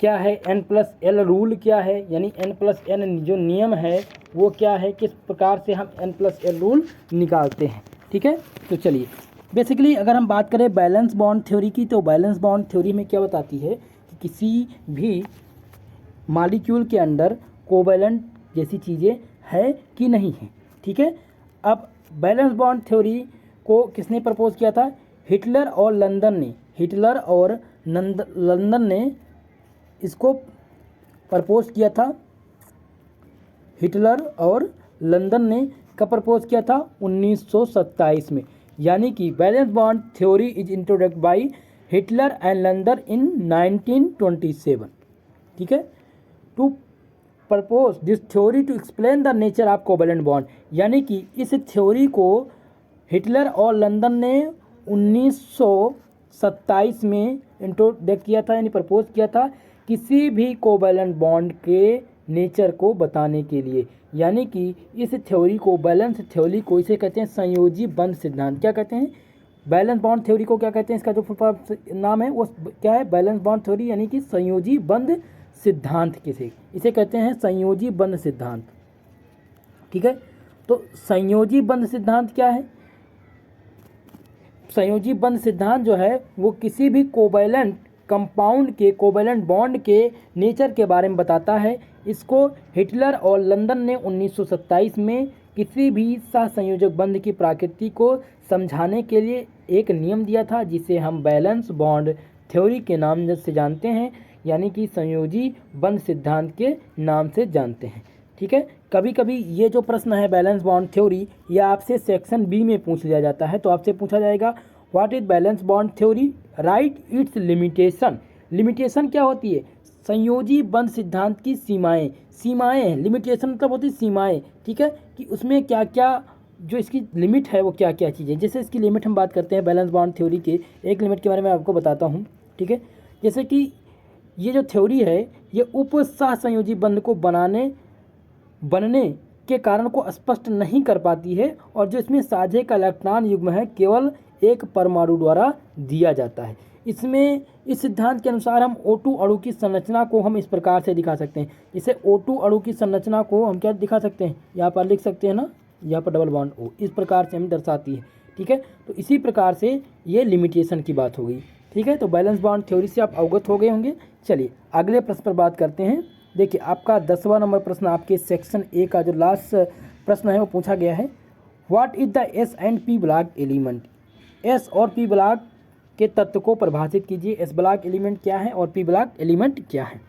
क्या है, N+L रूल क्या है, यानी N+N जो नियम है वो क्या है, किस प्रकार से हम N+L रूल निकालते हैं। ठीक है, तो चलिए बेसिकली अगर हम बात करें बैलेंस बॉन्ड थ्योरी की, तो बैलेंस बॉन्ड थ्योरी में क्या बताती है कि किसी भी मॉलिक्यूल के अंदर कोवैलेंट जैसी चीज़ें है कि नहीं है। ठीक है, अब बैलेंस बॉन्ड थ्योरी को किसने प्रपोज किया था? हिटलर और लंदन ने। हिटलर और लंदन ने इसको प्रपोज किया था। हिटलर और लंदन ने कब प्रपोज किया था? 1927 में। यानी कि valence bond theory is introduced by Heitler and London in 1927। ठीक है, to propose this theory to explain the nature of covalent bond, यानी कि इस थ्योरी को हिटलर और लंदन ने 1927 में इंट्रोडक्ट किया था, यानी प्रपोज किया था किसी भी कोवैलेंट बॉन्ड के नेचर को बताने के लिए। यानी कि इस थ्योरी को, बैलेंस थ्योरी को, इसे कहते हैं संयोजी बंध सिद्धांत। क्या कहते हैं? बैलेंस बॉन्ड थ्योरी को क्या कहते हैं? इसका जो नाम है वो क्या है? बैलेंस बॉन्ड थ्योरी, यानी कि संयोजी बंध सिद्धांत इसे कहते हैं संयोजी बंध सिद्धांत। ठीक है, तो संयोजी बंध सिद्धांत क्या है? संयोजी बंध सिद्धांत जो है वो किसी भी कोवैलेंट कंपाउंड के, कोवैलेंट बॉन्ड के नेचर के बारे में बताता है। इसको हिटलर और लंदन ने 1927 में किसी भी सहसंयोजक बंध की प्रकृति को समझाने के लिए एक नियम दिया था, जिसे हम बैलेंस बॉन्ड थ्योरी के नाम से जानते हैं, यानी कि संयोजी बंध सिद्धांत के नाम से जानते हैं। ठीक है, कभी कभी ये जो प्रश्न है बैलेंस बॉन्ड थ्योरी, ये आपसे सेक्शन बी में पूछ लिया जाता है। तो आपसे पूछा जाएगा what is balance bond theory, right it's limitation. Limitation क्या होती है? संयोजी बंध सिद्धांत की सीमाएं। सीमाएं, लिमिटेशन मतलब होती है सीमाएं। ठीक है, कि उसमें क्या क्या जो इसकी लिमिट है वो क्या क्या चीज़ें। जैसे इसकी लिमिट हम बात करते हैं बैलेंस बॉन्ड थ्योरी के, एक लिमिट के बारे में आपको बताता हूँ। ठीक है, जैसे कि ये जो थ्योरी है ये उप सहसंयोजी बंध को बनने के कारण को स्पष्ट नहीं कर पाती है, और जो इसमें साझे का इलेक्ट्रॉन युग्म है केवल एक परमाणु द्वारा दिया जाता है। इसमें इस सिद्धांत के अनुसार हम O2 अणु की संरचना को हम इस प्रकार से दिखा सकते हैं। इसे O2 अणु की संरचना को हम क्या दिखा सकते हैं? यहाँ पर लिख सकते हैं ना, यहाँ पर डबल बॉन्ड O, इस प्रकार से हम दर्शाती है। ठीक है, तो इसी प्रकार से ये लिमिटेशन की बात हो गई। ठीक है, तो बैलेंस बॉन्ड थ्योरी से आप अवगत हो गए होंगे। चलिए अगले प्रश्न पर बात करते हैं। देखिए आपका 10वां नंबर प्रश्न आपके सेक्शन ए का जो लास्ट प्रश्न है वो पूछा गया है, what is the S and P block element. S और पी ब्लॉक के तत्व को परिभाषित कीजिए। एस ब्लॉक एलिमेंट क्या है और पी ब्लॉक एलिमेंट क्या है?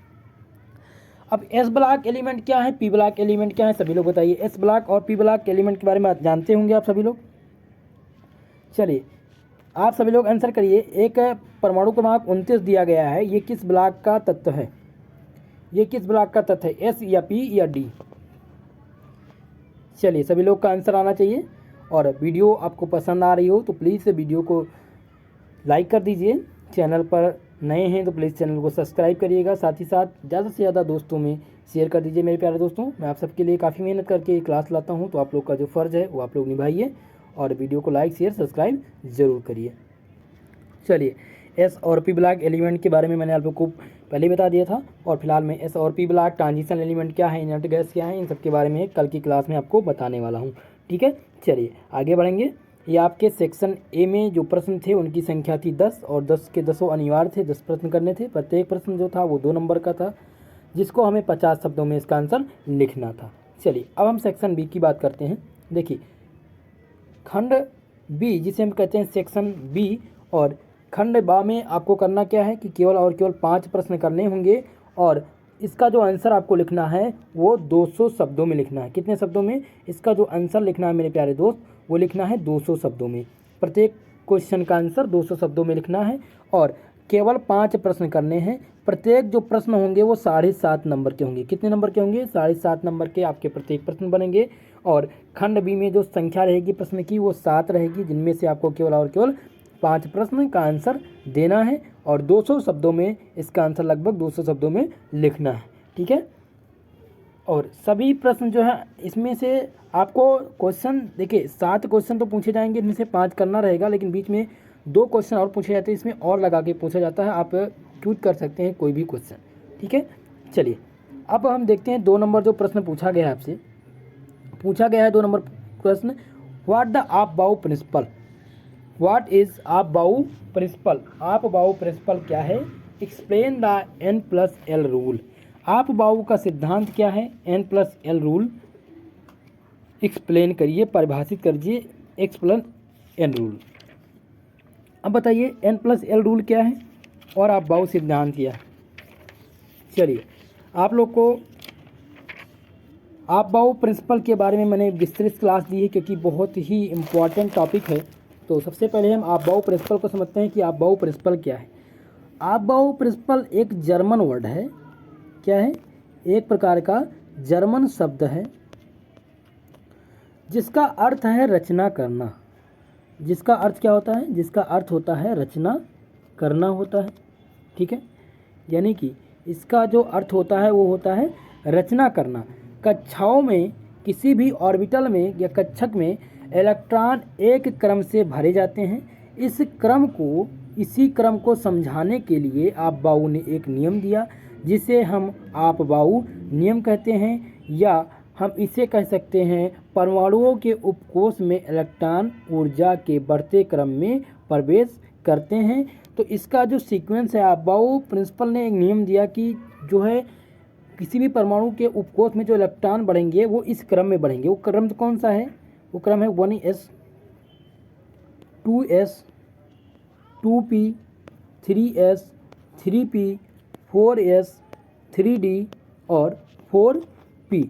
अब एस ब्लॉक एलिमेंट क्या है, पी ब्लॉक एलिमेंट क्या है, सभी लोग बताइए। एस ब्लॉक और पी ब्लॉक एलिमेंट के बारे में जानते होंगे आप सभी लोग। चलिए आप सभी लोग आंसर करिए। एक परमाणु क्रमांक 29 दिया गया है, ये किस ब्लॉक का तत्व है? ये किस ब्लॉक का तत्व है, एस या पी या डी? चलिए सभी लोग का आंसर आना चाहिए। और वीडियो आपको पसंद आ रही हो तो प्लीज़ वीडियो को लाइक कर दीजिए। चैनल पर नए हैं तो प्लीज़ चैनल को सब्सक्राइब करिएगा। साथ ही साथ ज़्यादा से ज़्यादा दोस्तों में शेयर कर दीजिए। मेरे प्यारे दोस्तों, मैं आप सबके लिए काफ़ी मेहनत करके ये क्लास लाता हूँ, तो आप लोग का जो फ़र्ज़ है वो आप लोग निभाइए और वीडियो को लाइक शेयर सब्सक्राइब ज़रूर करिए। चलिए, एस और पी ब्लॉक एलिमेंट के बारे में मैंने आप लोग को पहले बता दिया था, और फिलहाल में एस और पी ब्लॉक ट्रांजिशन एलिमेंट क्या है, इनर्ट गैस क्या है, इन सब के बारे में कल की क्लास में आपको बताने वाला हूँ। ठीक है, चलिए आगे बढ़ेंगे। ये आपके सेक्शन ए में जो प्रश्न थे उनकी संख्या थी 10 और 10 के 10 अनिवार्य थे। 10 प्रश्न करने थे। प्रत्येक प्रश्न जो था वो 2 नंबर का था, जिसको हमें 50 शब्दों में इसका आंसर लिखना था। चलिए अब हम सेक्शन बी की बात करते हैं। देखिए, खंड बी जिसे हम कहते हैं सेक्शन बी, और खंड बा में आपको करना क्या है कि केवल और केवल 5 प्रश्न करने होंगे, और इसका जो आंसर आपको लिखना है वो 200 शब्दों में लिखना है। कितने शब्दों में? इसका जो आंसर लिखना है मेरे प्यारे दोस्त, वो लिखना है 200 शब्दों में। प्रत्येक क्वेश्चन का आंसर 200 शब्दों में लिखना है, और केवल 5 प्रश्न करने हैं। प्रत्येक जो प्रश्न होंगे वो 7.5 नंबर के होंगे। कितने नंबर के होंगे? 7.5 नंबर के आपके प्रत्येक प्रश्न बनेंगे। और खंड बी में जो संख्या रहेगी प्रश्न की वो 7 रहेगी, जिनमें से आपको केवल और केवल 5 प्रश्न का आंसर देना है, और 200 शब्दों में इसका आंसर लगभग 200 शब्दों में लिखना है। ठीक है, और सभी प्रश्न जो है इसमें से आपको क्वेश्चन, देखिए 7 क्वेश्चन तो पूछे जाएंगे, इनमें से 5 करना रहेगा, लेकिन बीच में 2 क्वेश्चन और पूछे जाते हैं, इसमें और लगा के पूछा जाता है। आप चूज कर सकते हैं कोई भी क्वेश्चन। ठीक है, चलिए अब हम देखते हैं 2 नंबर जो प्रश्न पूछा गया है आपसे। पूछा गया है 2 नंबर प्रश्न, what the Aufbau principle. What is Aufbau principle? Aufbau principle क्या है? Explain the N+L rule. आप-बाऊ का सिद्धांत क्या है? N+L रूल एक्सप्लेन करिए, परिभाषित करिए N+L रूल। अब बताइए N+L रूल क्या है और आप-बाऊ सिद्धांत क्या है। चलिए, आप लोग को आप-बाऊ प्रिंसिपल के बारे में मैंने विस्तृत क्लास दी है, क्योंकि बहुत ही इम्पॉर्टेंट टॉपिक है। तो सबसे पहले हम आप-बाऊ प्रिंसिपल को समझते हैं कि आप-बाऊ प्रिंसिपल क्या है। आप-बाऊ प्रिंसिपल एक जर्मन वर्ड है। क्या है? एक प्रकार का जर्मन शब्द है, जिसका अर्थ है रचना करना। जिसका अर्थ क्या होता है? जिसका अर्थ होता है रचना करना होता है। ठीक है, यानी कि इसका जो अर्थ होता है वो होता है रचना करना। कक्षाओं में किसी भी ऑर्बिटल में या कक्षक में इलेक्ट्रॉन एक क्रम से भरे जाते हैं। इसी क्रम को समझाने के लिए आप-बाऊ ने एक नियम दिया, जिसे हम आप-बाऊ नियम कहते हैं, या हम इसे कह सकते हैं परमाणुओं के उपकोष में इलेक्ट्रॉन ऊर्जा के बढ़ते क्रम में प्रवेश करते हैं। तो इसका जो सीक्वेंस है, आप-बाऊ प्रिंसिपल ने एक नियम दिया कि जो है किसी भी परमाणु के उपकोष में जो इलेक्ट्रॉन बढ़ेंगे वो इस क्रम में बढ़ेंगे। वो क्रम कौन सा है? वो क्रम है 1s 2s 2p 3s 3p 4s 3d और 4p।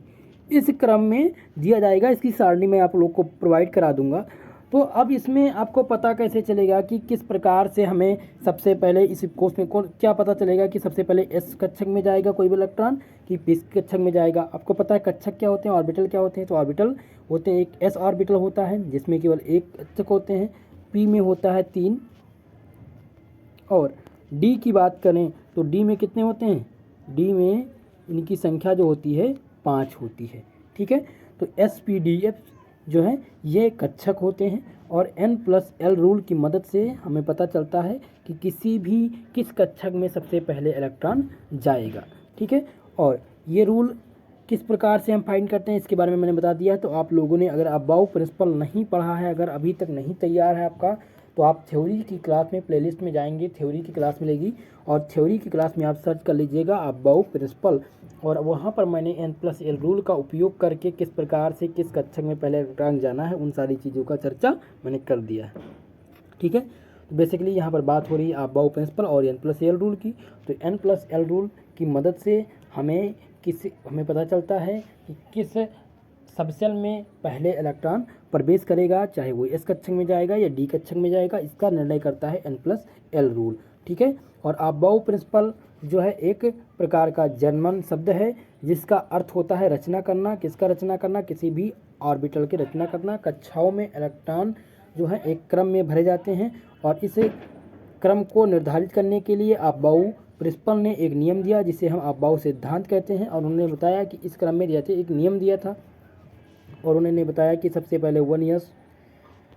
इस क्रम में दिया जाएगा। इसकी सारणी मैं आप लोग को प्रोवाइड करा दूंगा। तो अब इसमें आपको पता कैसे चलेगा कि किस प्रकार से हमें सबसे पहले इस कोष में क्या पता चलेगा कि सबसे पहले एस कक्षक में जाएगा कोई भी इलेक्ट्रॉन कि पी कक्षक में जाएगा। आपको पता है कक्षक क्या होते हैं, ऑर्बिटल क्या होते हैं। तो ऑर्बिटल होते हैं, एक एस ऑर्बिटल होता है जिसमें केवल एक कक्षक होते हैं, पी में होता है 3, और डी की बात करें तो डी में कितने होते हैं? डी में इनकी संख्या जो होती है 5 होती है। ठीक है, तो SPDF जो है ये कक्षक होते हैं, और N+L रूल की मदद से हमें पता चलता है कि किस कक्षक में सबसे पहले इलेक्ट्रॉन जाएगा। ठीक है, और ये रूल किस प्रकार से हम फाइंड करते हैं इसके बारे में मैंने बता दिया है। तो आप लोगों ने अगर आप-बाऊ प्रिंसिपल नहीं पढ़ा है, अगर अभी तक नहीं तैयार है आपका, तो आप थ्योरी की क्लास में प्लेलिस्ट में जाएंगे, थ्योरी की क्लास मिलेगी, और थ्योरी की क्लास में आप सर्च कर लीजिएगा आप-बाऊ प्रिंसिपल, और वहाँ पर मैंने N+L रूल का उपयोग करके किस प्रकार से किस कक्षक में पहले इलेक्ट्रॉन जाना है उन सारी चीज़ों का चर्चा मैंने कर दिया है। ठीक है, तो बेसिकली यहाँ पर बात हो रही है आप-बाऊ प्रिंसिपल और N+L रूल की। तो N+L रूल की मदद से हमें पता चलता है कि किस सबसेल में पहले इलेक्ट्रॉन प्रवेश करेगा, चाहे वो एस कक्षक में जाएगा या डी कक्षक में जाएगा, इसका निर्णय करता है N+L रूल। ठीक है, और आप-बाऊ प्रिंसिपल जो है एक प्रकार का जर्मन शब्द है जिसका अर्थ होता है रचना करना। किसका रचना करना? किसी भी ऑर्बिटल की रचना करना। कक्षाओं में इलेक्ट्रॉन जो है एक क्रम में भरे जाते हैं और इस क्रम को निर्धारित करने के लिए अफबाउ प्रिंसिपल ने एक नियम दिया जिसे हम अफबाउ सिद्धांत कहते हैं। और उन्होंने बताया कि इस क्रम में जैसे एक नियम दिया था और उन्होंने बताया कि सबसे पहले 1s,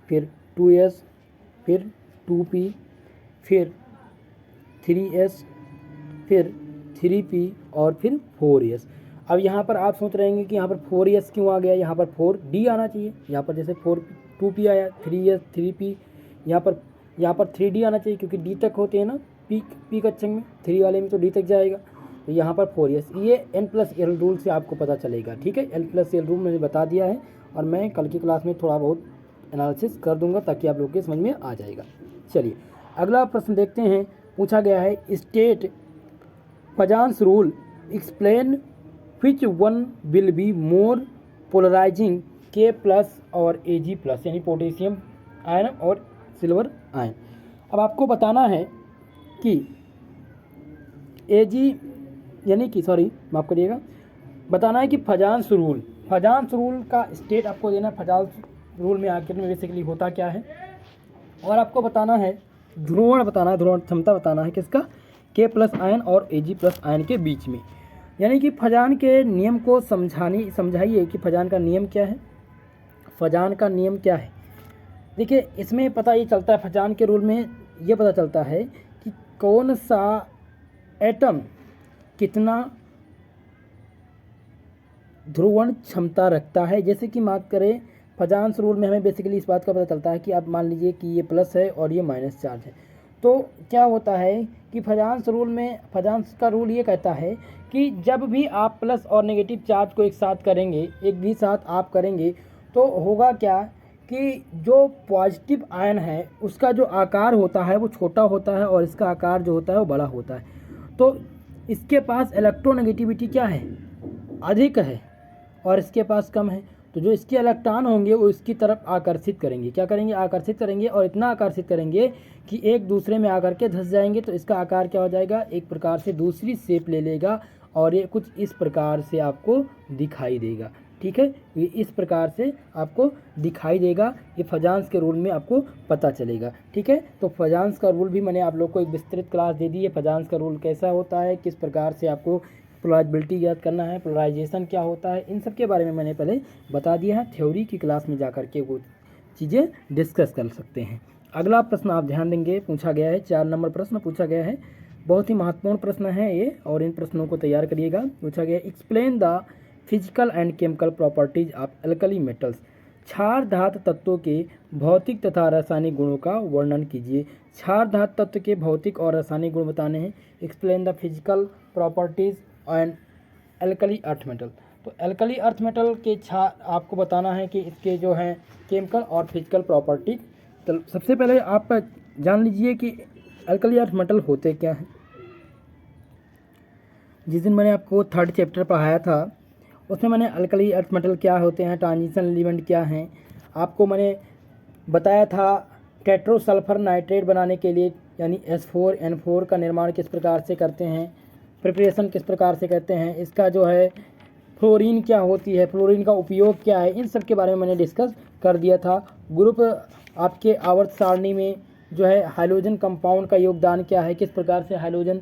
फिर 2s, फिर 2p, फिर 3s, फिर 3p और फिर 4s। अब यहाँ पर आप सोच रहे हैं कि यहाँ पर 4s क्यों आ गया, यहाँ पर 4d आना चाहिए। यहाँ पर जैसे 2p आया, 3s 3p, यहाँ पर 3d आना चाहिए क्योंकि d तक होते हैं ना पी कक्षक में, 3 वाले में तो d तक जाएगा। तो यहाँ पर 4s, ये n+l रूल से आपको पता चलेगा। ठीक है, n+l रूल मैंने बता दिया है और मैं कल की क्लास में थोड़ा बहुत एनालिसिस कर दूंगा ताकि आप लोग के समझ में आ जाएगा। चलिए अगला प्रश्न देखते हैं। पूछा गया है state Fajans rule, explain which one will be more polarising, K+ और Ag+, यानी पोटेशियम आयन और सिल्वर आयन। अब आपको बताना है कि माफ़ करिएगा, बताना है कि पजान्स रूल का स्टेट आपको देना। पजान्स रूल में आखिर में बेसिकली होता क्या है, और आपको बताना है ध्रुवण क्षमता बताना है किसका, K+ आयन और Ag+ आयन के बीच में। यानी कि फजान के नियम को समझाइए कि फजान का नियम क्या है। फजान का नियम क्या है? देखिए इसमें पता ये चलता है, फजान के रूल में ये पता चलता है कि कौन सा एटम कितना ध्रुवण क्षमता रखता है। जैसे कि बात करें फजान्स रूल में हमें बेसिकली इस बात का पता चलता है कि आप मान लीजिए कि ये प्लस है और ये माइनस चार्ज है। तो क्या होता है कि फजान्स का रूल ये कहता है कि जब भी आप प्लस और नेगेटिव चार्ज को एक साथ आप करेंगे तो होगा क्या कि जो पॉजिटिव आयन है उसका जो आकार होता है वो छोटा होता है और इसका आकार जो होता है वो बड़ा होता है। तो इसके पास इलेक्ट्रोनेगेटिविटी क्या है, अधिक है, और इसके पास कम है। तो जो इसके इलेक्ट्रॉन होंगे वो इसकी तरफ आकर्षित करेंगे। क्या करेंगे? आकर्षित करेंगे, और इतना आकर्षित करेंगे कि एक दूसरे में आकर के धंस जाएंगे। तो इसका आकार क्या हो जाएगा, एक प्रकार से दूसरी शेप ले लेगा और ये कुछ इस प्रकार से आपको दिखाई देगा। ठीक है, ये इस प्रकार से आपको दिखाई देगा। ये फजान्स के रूल में आपको पता चलेगा। ठीक है, तो फजान्स का रूल भी मैंने आप लोग को एक विस्तृत क्लास दे दी है। फजान्स का रूल कैसा होता है, किस प्रकार से आपको पोलराइजेबिलिटी याद करना है, पोलराइजेशन क्या होता है, इन सब के बारे में मैंने पहले बता दिया है। थ्योरी की क्लास में जाकर के वो चीज़ें डिस्कस कर सकते हैं। अगला प्रश्न आप ध्यान देंगे, पूछा गया है 4 नंबर प्रश्न पूछा गया है। बहुत ही महत्वपूर्ण प्रश्न है ये, और इन प्रश्नों को तैयार करिएगा। पूछा गया explain the physical and chemical properties of alkali metals, क्षार धातु तत्वों के भौतिक तथा रासायनिक गुणों का वर्णन कीजिए। क्षार धातु तत्व के भौतिक और रासायनिक गुण बताने हैं। Explain the physical properties and alkali earth metal. तो एल्कली अर्थ मेटल के आपको बताना है कि इसके जो हैं केमिकल और फिजिकल प्रॉपर्टी। तो सबसे पहले आप जान लीजिए कि एल्कली अर्थ मेटल होते क्या हैं। जिस दिन मैंने आपको 3rd चैप्टर पढ़ाया था उसमें मैंने एल्कली अर्थ मेटल क्या होते हैं, ट्रांजिशन एलिमेंट क्या हैं, आपको मैंने बताया था टेट्रोसल्फर नाइट्रेट बनाने के लिए यानी S4N4 का निर्माण किस प्रकार से करते हैं, प्रिपरेशन किस प्रकार से करते हैं, इसका जो है फ्लोरीन क्या होती है, फ्लोरीन का उपयोग क्या है, इन सब के बारे में मैंने डिस्कस कर दिया था। ग्रुप आपके आवर्त सारणी में जो है हाइड्रोजन कंपाउंड का योगदान क्या है, किस प्रकार से हाइड्रोजन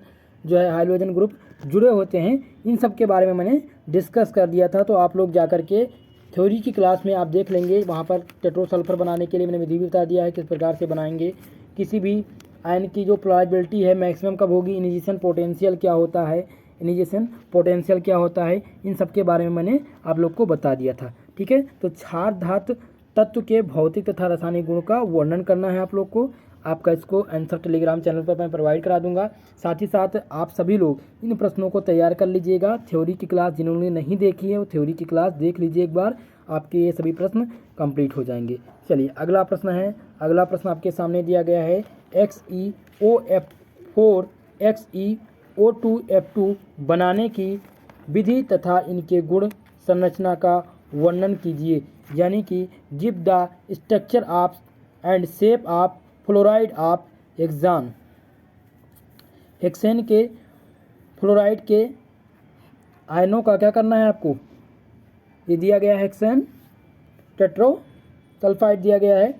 ग्रुप जुड़े होते हैं, इन सब के बारे में मैंने डिस्कस कर दिया था। तो आप लोग जाकर के थ्योरी की क्लास में आप देख लेंगे, वहाँ पर टेट्रोसल्फर बनाने के लिए मैंने विधि भी बता दिया है किस प्रकार से बनाएंगे। किसी भी आयन की जो प्रोबेबिलिटी है मैक्सिमम कब होगी, इनिशिएशन पोटेंशियल क्या होता है, इन सब के बारे में मैंने आप लोग को बता दिया था। ठीक है, तो क्षार धातु तत्व के भौतिक तथा रासायनिक गुण का वर्णन करना है आप लोग को। आपका इसको आंसर टेलीग्राम चैनल पर मैं प्रोवाइड करा दूंगा। साथ ही साथ आप सभी लोग इन प्रश्नों को तैयार कर लीजिएगा। थ्योरी की क्लास जिन्होंने नहीं देखी है वो थ्योरी की क्लास देख लीजिए एक बार, आपके ये सभी प्रश्न कंप्लीट हो जाएंगे। चलिए अगला प्रश्न आपके सामने दिया गया है XeOF4 XeO2F2 बनाने की विधि तथा इनके गुण संरचना का वर्णन कीजिए। यानी कि give the structure of and shape of fluoride of hexane के फ्लोराइड के आयनों का क्या करना है आपको, ये दिया गया है हेक्सेन टेट्रो सल्फाइड दिया गया है,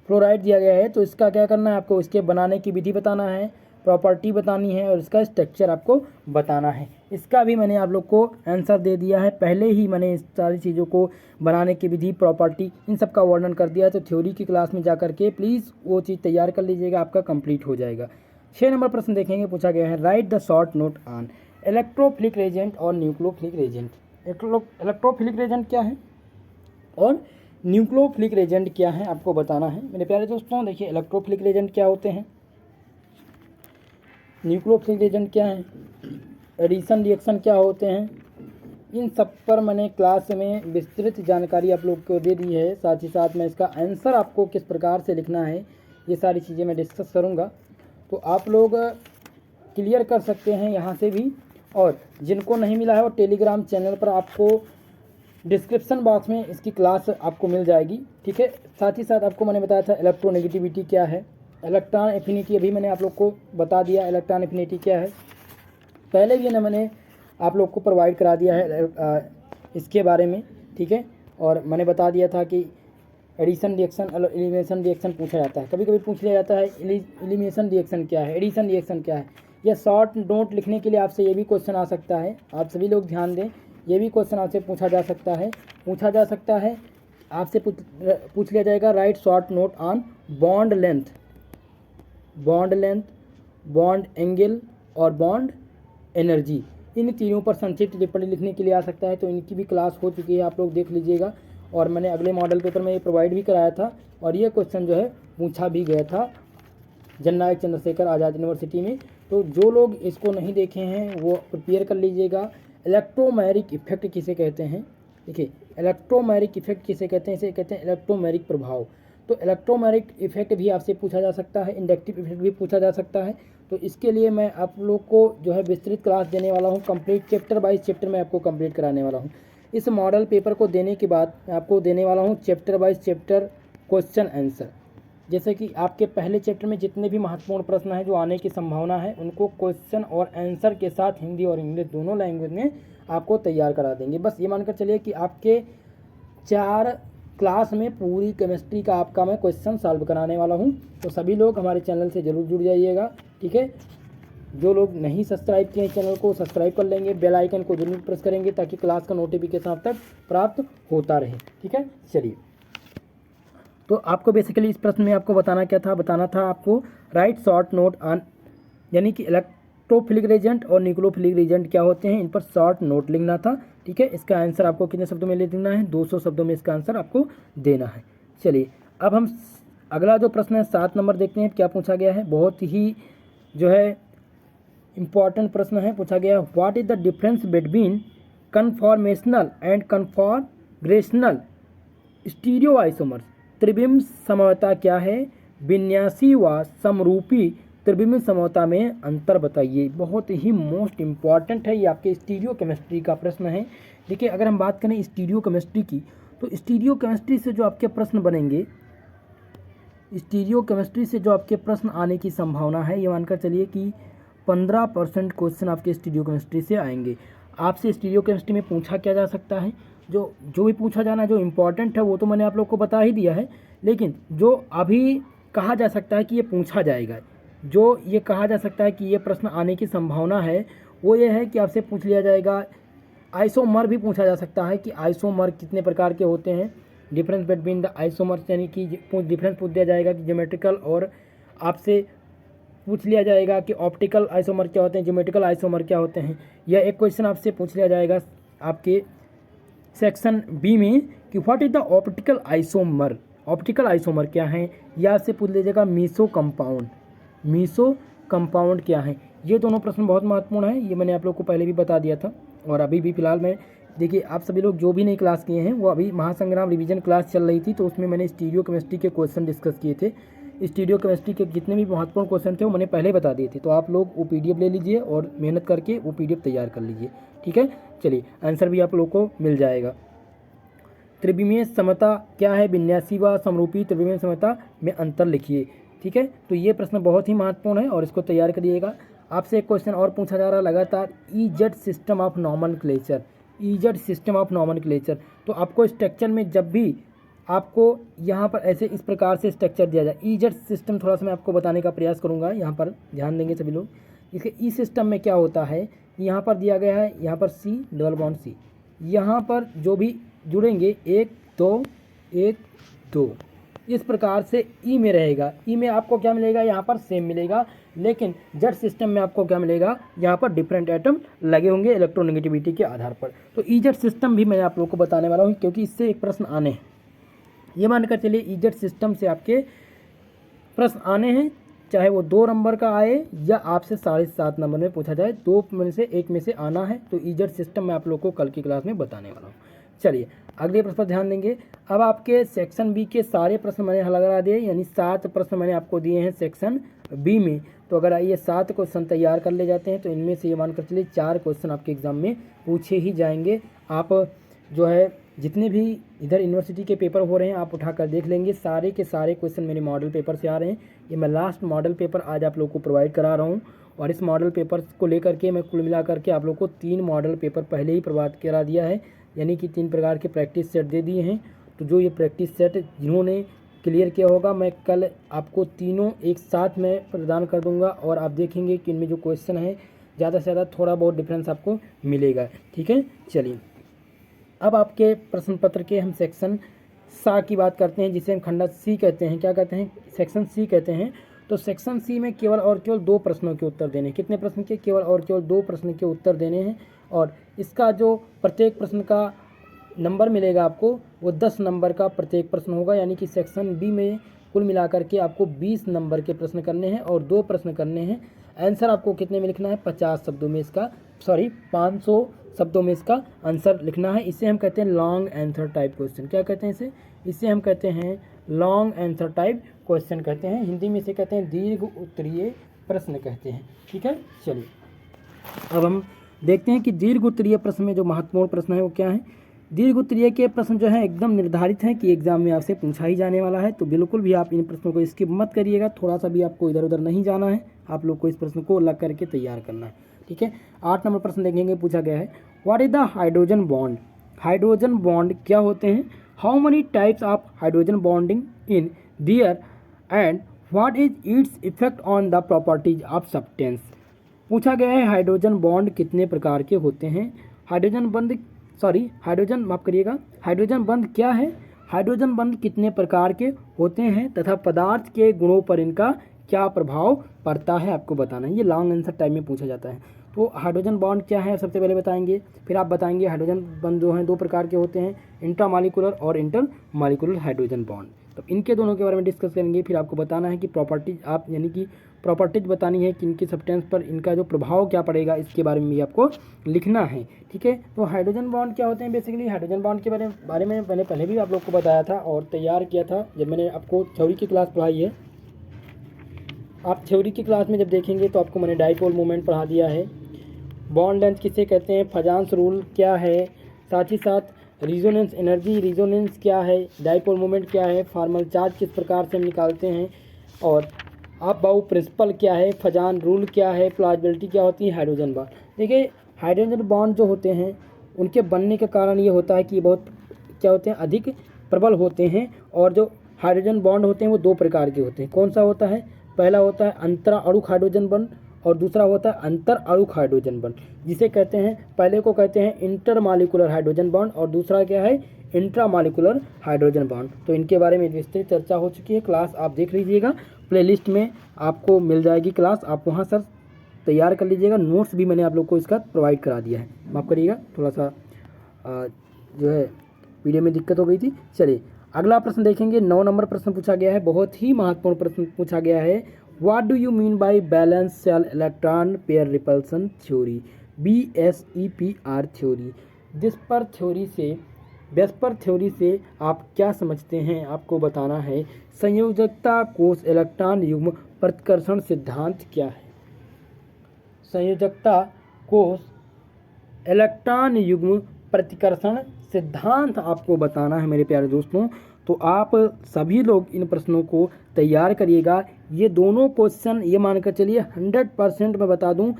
फ्लोराइड दिया गया है, तो इसका क्या करना है आपको, इसके बनाने की विधि बताना है, प्रॉपर्टी बतानी है और इसका स्ट्रक्चर आपको बताना है। इसका भी मैंने आप लोग को आंसर दे दिया है, पहले ही मैंने इस सारी चीज़ों को बनाने की विधि, प्रॉपर्टी, इन सब का वर्णन कर दिया है। तो थ्योरी की क्लास में जा करके प्लीज़ वो चीज़ तैयार कर लीजिएगा, आपका कंप्लीट हो जाएगा। 6 नंबर प्रश्न देखेंगे, पूछा गया है write the short note on electrophilic reagent और न्यूक्लियोफिलिक रेजेंट। इलेक्ट्रोफिलिक रेजेंट क्या है और न्यूक्लियोफिलिक रेजेंट क्या है आपको बताना है। मेरे प्यारे दोस्तों देखिए, इलेक्ट्रोफिलिक रेजेंट क्या होते हैं, न्यूक्लियोफिलिक रेजेंट क्या है, एडिशन रिएक्शन क्या होते हैं, इन सब पर मैंने क्लास में विस्तृत जानकारी आप लोग को दे दी है। साथ ही साथ मैं इसका आंसर आपको किस प्रकार से लिखना है, ये सारी चीज़ें मैं डिस्कस करूँगा, तो आप लोग क्लियर कर सकते हैं यहाँ से भी। और जिनको नहीं मिला है वो टेलीग्राम चैनल पर आपको डिस्क्रिप्शन बॉक्स में इसकी क्लास आपको मिल जाएगी, ठीक है। साथ ही साथ आपको मैंने बताया था इलेक्ट्रोनेगेटिविटी क्या है, इलेक्ट्रॉन एफिनिटी अभी मैंने आप लोग को बता दिया, इलेक्ट्रॉन एफिनिटी क्या है पहले भी मैंने आप लोग को प्रोवाइड करा दिया है इसके बारे में, ठीक है। और मैंने बता दिया था कि एडिशन रिएक्शन और एलिमिनेशन रिएक्शन पूछा जाता है, कभी कभी पूछ लिया जाता है एलिमिनेशन रिएक्शन क्या है, एडिशन रिएक्शन क्या है। या शॉर्ट नोट लिखने के लिए आपसे ये भी क्वेश्चन आ सकता है, आप सभी लोग ध्यान दें, ये भी क्वेश्चन आपसे पूछा जा सकता है आपसे पूछ लिया जाएगा right short note on bond length, bond angle और बॉन्ड एनर्जी, इन तीनों पर संक्षिप्त टिप्पणी लिखने के लिए आ सकता है। तो इनकी भी क्लास हो चुकी है, आप लोग देख लीजिएगा। और मैंने अगले मॉडल पेपर में ये प्रोवाइड भी कराया था और ये क्वेश्चन जो है पूछा भी गया था जननायक चंद्रशेखर आज़ाद यूनिवर्सिटी में। तो जो लोग इसको नहीं देखे हैं वो प्रिपेयर कर लीजिएगा। इलेक्ट्रोमैग्नेटिक इफेक्ट किसे कहते हैं, देखिए इलेक्ट्रोमैग्नेटिक इफेक्ट किसे कहते हैं, इसे कहते हैं इलेक्ट्रोमैग्नेटिक प्रभाव। तो इलेक्ट्रोमैग्नेटिक इफेक्ट भी आपसे पूछा जा सकता है, इंडक्टिव इफेक्ट भी पूछा जा सकता है। तो इसके लिए मैं आप लोग को जो है विस्तृत क्लास देने वाला हूँ, कंप्लीट चैप्टर बाइज चैप्टर में आपको कंप्लीट कराने वाला हूँ। इस मॉडल पेपर को देने के बाद मैं आपको देने वाला हूँ chapter wise chapter question answer, जैसे कि आपके पहले चैप्टर में जितने भी महत्वपूर्ण प्रश्न हैं जो आने की संभावना है उनको क्वेश्चन और आंसर के साथ हिंदी और इंग्लिश दोनों लैंग्वेज में आपको तैयार करा देंगे। बस ये मानकर चलिए कि आपके 4 क्लास में पूरी केमिस्ट्री का आपका मैं क्वेश्चन सॉल्व कराने वाला हूँ। तो सभी लोग हमारे चैनल से ज़रूर जुड़ जाइएगा, ठीक है। जो लोग नहीं सब्सक्राइब किए चैनल को सब्सक्राइब कर लेंगे, बेल आइकन को जरूर प्रेस करेंगे ताकि क्लास का नोटिफिकेशन आप तक प्राप्त होता रहे, ठीक है। चलिए, तो आपको बेसिकली इस प्रश्न में आपको बताना था आपको राइट शॉर्ट नोट ऑन, यानी कि इलेक्ट्रोफिलिक रेजेंट और न्यूक्लियोफिलिक रेजेंट क्या होते हैं, इन पर शॉर्ट नोट लिखना था, ठीक है। इसका आंसर आपको कितने शब्दों में लिखना है, 200 शब्दों में इसका आंसर आपको देना है। चलिए, अब हम अगला जो प्रश्न है 7 नंबर देखते हैं क्या पूछा गया है। बहुत ही जो है इम्पॉर्टेंट प्रश्न है, पूछा गया what is the difference between conformational and configurational stereoisomers. त्रिविम समरूपता क्या है, विन्यासी व समरूपी त्रिविम समरूपता में अंतर बताइए। बहुत ही मोस्ट इम्पॉर्टेंट है, ये आपके स्टीरियो केमिस्ट्री का प्रश्न है। देखिए, अगर हम बात करें स्टीरियो केमिस्ट्री की, तो स्टीरियो केमिस्ट्री से जो आपके प्रश्न बनेंगे, स्टीरियो केमिस्ट्री से जो आपके प्रश्न आने की संभावना है, ये मानकर चलिए कि 15% क्वेश्चन आपके स्टीरियो केमिस्ट्री से आएंगे। आपसे स्टीरियो केमिस्ट्री में पूछा क्या जा सकता है, जो भी पूछा जाना, जो इम्पोर्टेंट है वो तो मैंने आप लोग को बता ही दिया है, लेकिन जो अभी कहा जा सकता है कि ये पूछा जाएगा, जो ये कहा जा सकता है कि ये प्रश्न आने की संभावना है, वो ये है कि आपसे पूछ लिया जाएगा, आइसोमर भी पूछा जा सकता है कि आइसोमर कितने प्रकार के होते हैं, डिफरेंस बिटवीन द आइसोमर्स, यानी कि डिफरेंस पूछ दिया जाएगा कि ज्योमेट्रिकल, और आपसे पूछ लिया जाएगा कि ऑप्टिकल आइसोमर क्या होते हैं, ज्योमेट्रिकल आइसोमर क्या होते हैं। या एक क्वेश्चन आपसे पूछ लिया जाएगा आपके सेक्शन बी में कि what is the optical isomer, optical isomer क्या है। या आपसे पूछ लीजिएगा मीसो कंपाउंड क्या है। ये दोनों प्रश्न बहुत महत्वपूर्ण हैं, ये मैंने आप लोग को पहले भी बता दिया था। और अभी भी फिलहाल में देखिए, आप सभी लोग जो भी नई क्लास किए हैं, वो अभी महासंग्राम रिवीजन क्लास चल रही थी, तो उसमें मैंने स्टीरियो केमिस्ट्री के क्वेश्चन डिस्कस किए थे। स्टीरियो केमिस्ट्री के जितने भी महत्वपूर्ण क्वेश्चन थे वो मैंने पहले बता दिए थे। तो आप लोग वो PDF ले लीजिए और मेहनत करके वो PDF तैयार कर लीजिए, ठीक है। चलिए, आंसर भी आप लोग को मिल जाएगा। त्रिविमीय समता क्या है, विन्यासी व समरूपी त्रिविमीय समता में अंतर लिखिए, ठीक है। तो ये प्रश्न बहुत ही महत्वपूर्ण है और इसको तैयार करिएगा। आपसे एक क्वेश्चन और पूछा जा रहा है लगातार, EEZ system of nomenclature, EEZ system of nomenclature. तो आपको स्ट्रक्चर में जब भी आपको यहाँ पर ऐसे इस प्रकार से स्ट्रक्चर दिया जाए, ईजेड सिस्टम थोड़ा सा मैं आपको बताने का प्रयास करूँगा, यहाँ पर ध्यान देंगे सभी लोग। इसके ई सिस्टम में क्या होता है, यहाँ पर दिया गया है, यहाँ पर सी डबल बॉन्ड सी, यहाँ पर जो भी जुड़ेंगे 1 2 1 2 इस प्रकार से ई में रहेगा। ई में आपको क्या मिलेगा, यहाँ पर सेम मिलेगा, लेकिन जेड सिस्टम में आपको क्या मिलेगा, यहाँ पर डिफरेंट एटम लगे होंगे इलेक्ट्रोनेगेटिविटी के आधार पर। तो ईजेड सिस्टम भी मैं आप लोगों को बताने वाला हूँ, क्योंकि इससे एक प्रश्न आने हैं। ये मानकर चलिए ईजेड सिस्टम से आपके प्रश्न आने हैं, चाहे वो 2 नंबर का आए या आपसे 7.5 नंबर में पूछा जाए, 2 में से 1 में से आना है। तो ईजेड सिस्टम मैं आप लोग को कल की क्लास में बताने वाला हूँ। चलिए अगले प्रश्न पर ध्यान देंगे। अब आपके सेक्शन बी के सारे प्रश्न मैंने हल करा दिए, यानी 7 प्रश्न मैंने आपको दिए हैं सेक्शन बी में। तो अगर ये 7 क्वेश्चन तैयार कर ले जाते हैं तो इनमें से ये मानकर चलिए 4 क्वेश्चन आपके एग्जाम में पूछे ही जाएंगे। आप जो है जितने भी इधर यूनिवर्सिटी के पेपर हो रहे हैं आप उठाकर देख लेंगे, सारे के सारे क्वेश्चन मेरे मॉडल पेपर से आ रहे हैं। ये मैं लास्ट मॉडल पेपर आज आप लोग को प्रोवाइड करा रहा हूँ, और इस मॉडल पेपर को लेकर के मैं कुल मिला करके आप लोग को 3 मॉडल पेपर पहले ही प्रोवाइड करा दिया है, यानी कि 3 प्रकार के प्रैक्टिस सेट दे दिए हैं। तो जो ये प्रैक्टिस सेट जिन्होंने क्लियर किया होगा, मैं कल आपको तीनों एक साथ में प्रदान कर दूंगा, और आप देखेंगे कि इनमें जो क्वेश्चन है ज़्यादा से ज़्यादा थोड़ा बहुत डिफरेंस आपको मिलेगा। ठीक है, चलिए अब आपके प्रश्न पत्र के हम सेक्शन सा की बात करते हैं, जिसे हम खंड सी कहते हैं। क्या कहते हैं, सेक्शन सी कहते हैं। तो सेक्शन सी में केवल और केवल 2 प्रश्नों के उत्तर देने। कितने प्रश्न के, केवल और केवल 2 प्रश्न के उत्तर देने हैं, और इसका जो प्रत्येक प्रश्न का नंबर मिलेगा आपको वो 10 नंबर का प्रत्येक प्रश्न होगा। यानी कि सेक्शन बी में कुल मिलाकर के आपको 20 नंबर के प्रश्न करने हैं और 2 प्रश्न करने हैं। आंसर आपको कितने में लिखना है, 50 शब्दों में इसका 500 शब्दों में इसका आंसर लिखना है। इसे हम कहते हैं लॉन्ग आंसर टाइप क्वेश्चन। क्या कहते हैं इसे हम कहते हैं लॉन्ग आंसर टाइप क्वेश्चन कहते हैं। हिंदी में इसे कहते हैं दीर्घ उत्तरीय प्रश्न कहते हैं। ठीक है, चलिए अब हम देखते हैं कि दीर्घ उत्तरीय प्रश्न में जो महत्वपूर्ण प्रश्न है वो क्या है। दीर्घ उत्तरीय के प्रश्न जो है एकदम निर्धारित है कि एग्जाम में आपसे पूछा ही जाने वाला है, तो बिल्कुल भी आप इन प्रश्नों को स्किप मत करिएगा। थोड़ा सा भी आपको इधर उधर नहीं जाना है, आप लोग को इस प्रश्न को अलग करके तैयार करना है। ठीक है, 8 नंबर प्रश्न देखेंगे, पूछा गया है what is the hydrogen bond. Hydrogen bond क्या होते हैं, how many types of hydrogen bonding in their and what is its effect on the properties of substance. पूछा गया है हाइड्रोजन बॉन्ड कितने प्रकार के होते हैं। हाइड्रोजन बंध क्या है, हाइड्रोजन बंध कितने प्रकार के होते हैं तथा पदार्थ के गुणों पर इनका क्या प्रभाव पड़ता है आपको बताना है। ये लॉन्ग आंसर टाइप में पूछा जाता है। तो हाइड्रोजन बॉन्ड क्या है सबसे पहले बताएंगे, फिर आप बताएंगे हाइड्रोजन बंध जो हैं 2 प्रकार के होते हैं, इंट्रामॉलिक्यूलर और इंटरमॉलिक्यूलर हाइड्रोजन बॉन्ड। तो इनके दोनों के बारे में डिस्कस करेंगे। फिर आपको बताना है कि प्रॉपर्टीज आप यानी कि प्रॉपर्टीज बतानी है कि इनकी सब्सटेंस पर इनका जो प्रभाव क्या पड़ेगा, इसके बारे में भी आपको लिखना है। ठीक है, तो हाइड्रोजन बॉन्ड क्या होते हैं, बेसिकली हाइड्रोजन बॉन्ड के बारे में मैंने पहले भी आप लोग को बताया था और तैयार किया था जब मैंने आपको थ्योरी की क्लास पढ़ाई है। आप थ्योरी की क्लास में जब देखेंगे तो आपको मैंने डाइपोल मोमेंट पढ़ा दिया है, बॉन्ड लेंथ किसे कहते हैं, फजांस रूल क्या है, साथ ही साथ रिजोनेंस एनर्जी, रिजोनेंस क्या है, डाइपोल मोमेंट क्या है, फॉर्मल चार्ज किस प्रकार से हम निकालते हैं, और आप बाउ प्रिंसिपल क्या है, फजान रूल क्या है, प्लाजिबिलिटी क्या होती है, हाइड्रोजन बॉन्ड। देखिए हाइड्रोजन बॉन्ड जो होते हैं उनके बनने का कारण ये होता है कि ये बहुत क्या होते हैं, अधिक प्रबल होते हैं। और जो हाइड्रोजन बॉन्ड होते हैं वो 2 प्रकार के होते हैं। कौन सा होता है, पहला होता है अंतरा अणुक हाइड्रोजन बॉन्ड और दूसरा होता है अंतर अणुक हाइड्रोजन बॉन्ड, जिसे कहते हैं, पहले को कहते हैं इंटरमॉलिक्यूलर हाइड्रोजन बॉन्ड और दूसरा क्या है, इंट्रामॉलिक्यूलर हाइड्रोजन बॉन्ड। तो इनके बारे में विस्तृत चर्चा हो चुकी है, क्लास आप देख लीजिएगा, प्लेलिस्ट में आपको मिल जाएगी क्लास, आप वहाँ सर तैयार कर लीजिएगा। नोट्स भी मैंने आप लोग को इसका प्रोवाइड करा दिया है, माफ़ करिएगा थोड़ा सा जो है वीडियो में दिक्कत हो गई थी। चलिए अगला प्रश्न देखेंगे, 9 नंबर प्रश्न पूछा गया है, बहुत ही महत्वपूर्ण प्रश्न पूछा गया है। What do you mean by balance cell electron pair repulsion theory, BSEPR theory. VSEPR theory से आप क्या समझते हैं, आपको बताना है। संयोजकता कोष इलेक्ट्रॉन युग्म प्रतिकर्षण सिद्धांत क्या है। संयोजकता कोष इलेक्ट्रॉन युग्म प्रतिकर्षण सिद्धांत आपको बताना है मेरे प्यारे दोस्तों। तो आप सभी लोग इन प्रश्नों को तैयार करिएगा। ये दोनों क्वेश्चन ये मानकर चलिए 100% मैं बता दूं,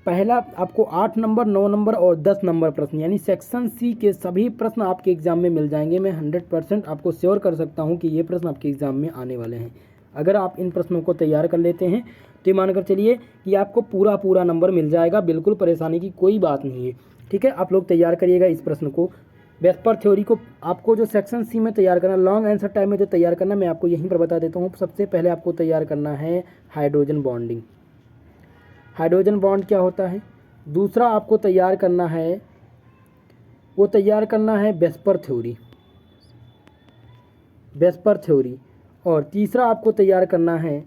पहला आपको 8 नंबर, 9 नंबर और 10 नंबर प्रश्न यानी सेक्शन सी के सभी प्रश्न आपके एग्जाम में मिल जाएंगे। मैं 100% आपको श्योर कर सकता हूं कि ये प्रश्न आपके एग्जाम में आने वाले हैं। अगर आप इन प्रश्नों को तैयार कर लेते हैं तो मानकर चलिए कि आपको पूरा नंबर मिल जाएगा, बिल्कुल परेशानी की कोई बात नहीं है। ठीक है, आप लोग तैयार करिएगा इस प्रश्न को। वेस्पर थ्योरी को आपको जो सेक्शन सी में तैयार करना, लॉन्ग आंसर टाइम में जो तैयार करना, मैं आपको यहीं पर बता देता हूँ। सबसे पहले आपको तैयार करना है हाइड्रोजन बॉन्डिंग। हाइड्रोजन बॉन्ड क्या होता है। दूसरा आपको तैयार करना है, वो तैयार करना है वेस्पर थ्योरी, वेस्पर थ्योरी। और तीसरा आपको तैयार करना है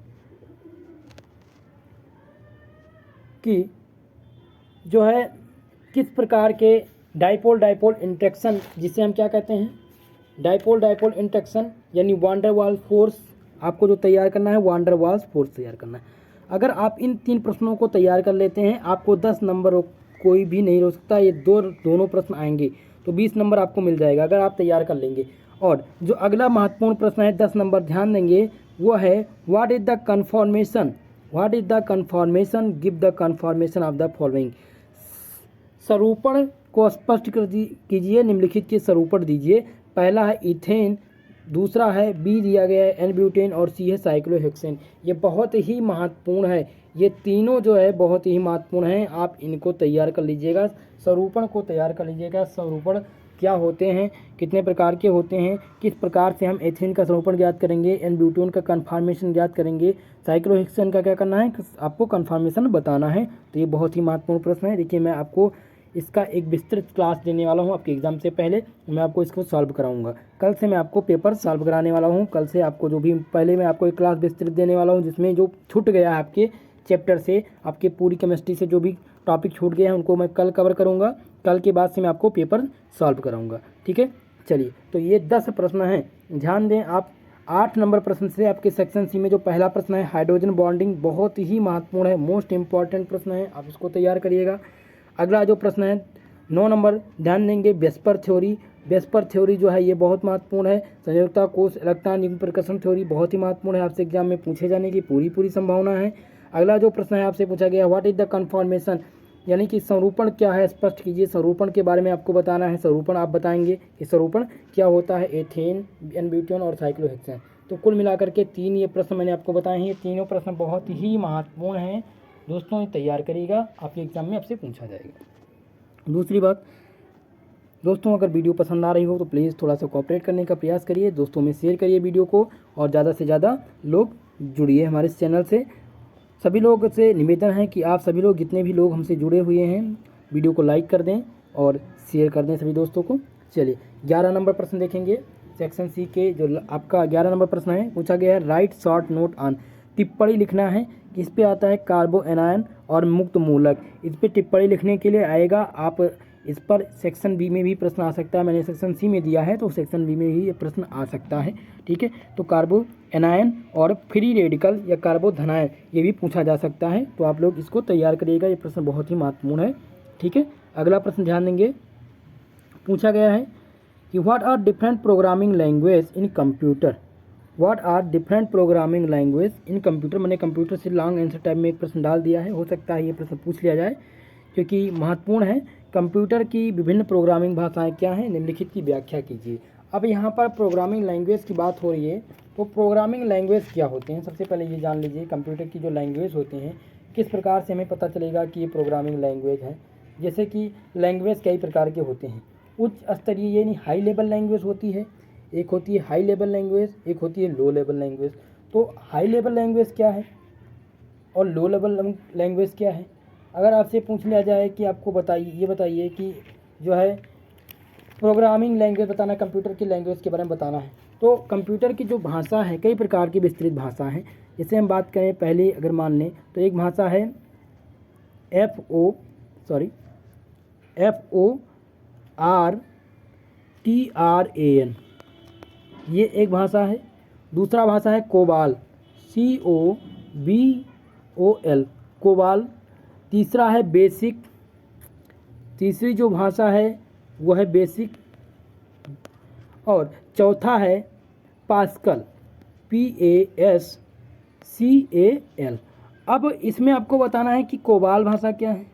कि जो है किस प्रकार के डाइपोल डाइपोल इंटरेक्शन, जिसे हम क्या कहते हैं, डाइपोल डाइपोल इंटरेक्शन यानी वान डेर वाल्स फोर्स, आपको जो तैयार करना है वान डेर वाल्स फोर्स तैयार करना है। अगर आप इन 3 प्रश्नों को तैयार कर लेते हैं, आपको 10 नंबर कोई भी नहीं रोक सकता। ये दोनों प्रश्न आएंगे तो 20 नंबर आपको मिल जाएगा अगर आप तैयार कर लेंगे। और जो अगला महत्वपूर्ण प्रश्न है 10 नंबर, ध्यान देंगे, वो है what is the conformation, what is the conformation, give the conformation of the following. स्वरूपण को स्पष्ट कीजिए, निम्नलिखित के स्वरूपण दीजिए। पहला है इथेन, दूसरा है बी दिया गया है एन ब्यूटेन और सी है साइक्लोहेक्सेन। ये बहुत ही महत्वपूर्ण है, ये तीनों जो है बहुत ही महत्वपूर्ण हैं। आप इनको तैयार कर लीजिएगा, स्वरूपण को तैयार कर लीजिएगा। स्वरूपण क्या होते हैं, कितने प्रकार के होते हैं, किस प्रकार से हम एथेन का स्वरूपण ज्ञात करेंगे, एन ब्यूटेन का कन्फॉर्मेशन ज्ञात करेंगे, साइक्लोहेक्सेन का क्या करना है, आपको कन्फॉर्मेशन बताना है। तो ये बहुत ही महत्वपूर्ण प्रश्न है। देखिए मैं आपको इसका एक विस्तृत क्लास देने वाला हूं आपके एग्ज़ाम से पहले, मैं आपको इसको सॉल्व कराऊंगा। कल से मैं आपको पेपर सॉल्व कराने वाला हूं। कल से आपको जो भी, पहले मैं आपको एक क्लास विस्तृत देने वाला हूं जिसमें जो छूट गया है आपके चैप्टर से, आपके पूरी केमिस्ट्री से जो भी टॉपिक छूट गए हैं उनको मैं कल कवर करूँगा। कल के बाद से मैं आपको पेपर सॉल्व कराऊँगा। ठीक है, चलिए तो ये 10 प्रश्न हैं, ध्यान दें आप। 8 नंबर प्रश्न से आपके सेक्शन सी में जो पहला प्रश्न है हाइड्रोजन बॉन्डिंग, बहुत ही महत्वपूर्ण है, मोस्ट इंपॉर्टेंट प्रश्न है, आप इसको तैयार करिएगा। अगला जो प्रश्न है 9 नंबर, ध्यान देंगे वेस्पर थ्योरी। वेस्पर थ्योरी जो है ये बहुत महत्वपूर्ण है। संयोजकता कोष इलेक्ट्रॉन युग्म प्रकर्षण थ्योरी बहुत ही महत्वपूर्ण है, आपसे एग्जाम में पूछे जाने की पूरी संभावना है। अगला जो प्रश्न है आपसे पूछा गया व्हाट इज द कन्फॉर्मेशन, यानी कि स्वरूपण क्या है, स्पष्ट कीजिए। स्वरूपण के बारे में आपको बताना है, स्वरूपण आप बताएंगे कि स्वरूपण क्या होता है, एथेन, एन ब्यूटेन और साइक्लोहेक्सेन। तो कुल मिलाकर के 3 ये प्रश्न मैंने आपको बताए हैं। ये तीनों प्रश्न बहुत ही महत्वपूर्ण हैं दोस्तों, तैयार करिएगा, आपके एग्जाम में आपसे पूछा जाएगा। दूसरी बात दोस्तों, अगर वीडियो पसंद आ रही हो तो प्लीज़ थोड़ा सा कोऑपरेट करने का प्रयास करिए, दोस्तों में शेयर करिए वीडियो को और ज़्यादा से ज़्यादा लोग जुड़िए हमारे इस चैनल से। सभी लोगों से निवेदन है कि आप सभी लोग, जितने भी लोग हमसे जुड़े हुए हैं, वीडियो को लाइक कर दें और शेयर कर दें सभी दोस्तों को। चलिए 11 नंबर प्रश्न देखेंगे सेक्शन सी के। जो आपका 11 नंबर प्रश्न है पूछा गया है राइट शॉर्ट नोट ऑन, टिप्पणी लिखना है। किस पे आता है, कार्बो एनायन और मुक्त मूलक, इस पे टिप्पणी लिखने के लिए आएगा। आप इस पर सेक्शन बी में भी प्रश्न आ सकता है, मैंने सेक्शन सी में दिया है तो सेक्शन बी में ही ये प्रश्न आ सकता है। ठीक है, तो कार्बो एनायन और फ्री रेडिकल या कार्बो धनायन ये भी पूछा जा सकता है, तो आप लोग इसको तैयार करिएगा, ये प्रश्न बहुत ही महत्वपूर्ण है। ठीक है, अगला प्रश्न ध्यान देंगे, पूछा गया है कि what are different programming language in computer, what are different programming language in computer. मैंने कंप्यूटर से लॉन्ग आंसर टाइप में एक प्रश्न डाल दिया है, हो सकता है ये प्रश्न पूछ लिया जाए क्योंकि महत्वपूर्ण है। कंप्यूटर की विभिन्न प्रोग्रामिंग भाषाएं क्या हैं, निम्नलिखित की व्याख्या कीजिए। अब यहाँ पर प्रोग्रामिंग लैंग्वेज की बात हो रही है, तो प्रोग्रामिंग लैंग्वेज क्या होते हैं, सबसे पहले ये जान लीजिए। कंप्यूटर की जो लैंग्वेज होते हैं किस प्रकार से हमें पता चलेगा कि ये प्रोग्रामिंग लैंग्वेज है। जैसे कि लैंग्वेज कई प्रकार के होते हैं, उच्च स्तरीय यानी हाई लेवल लैंग्वेज होती है, एक होती है हाई लेवल लैंग्वेज, एक होती है लो लेवल लैंग्वेज। तो हाई लेवल लैंग्वेज क्या है और लो लेवल लैंग्वेज क्या है। अगर आपसे पूछ लिया जाए कि आपको बताइए, ये बताइए कि जो है प्रोग्रामिंग लैंग्वेज बताना, कंप्यूटर की लैंग्वेज के बारे में बताना है, तो कंप्यूटर की जो भाषा है कई प्रकार की विस्तृत भाषा है। जैसे हम बात करें पहले अगर मान लें तो एक भाषा है FORTRAN, ये एक भाषा है। दूसरा भाषा है कोबाल, COBOL, कोबाल। तीसरा है बेसिक, तीसरी जो भाषा है वो है बेसिक। और चौथा है पास्कल, PASCAL। अब इसमें आपको बताना है कि कोबाल भाषा क्या है,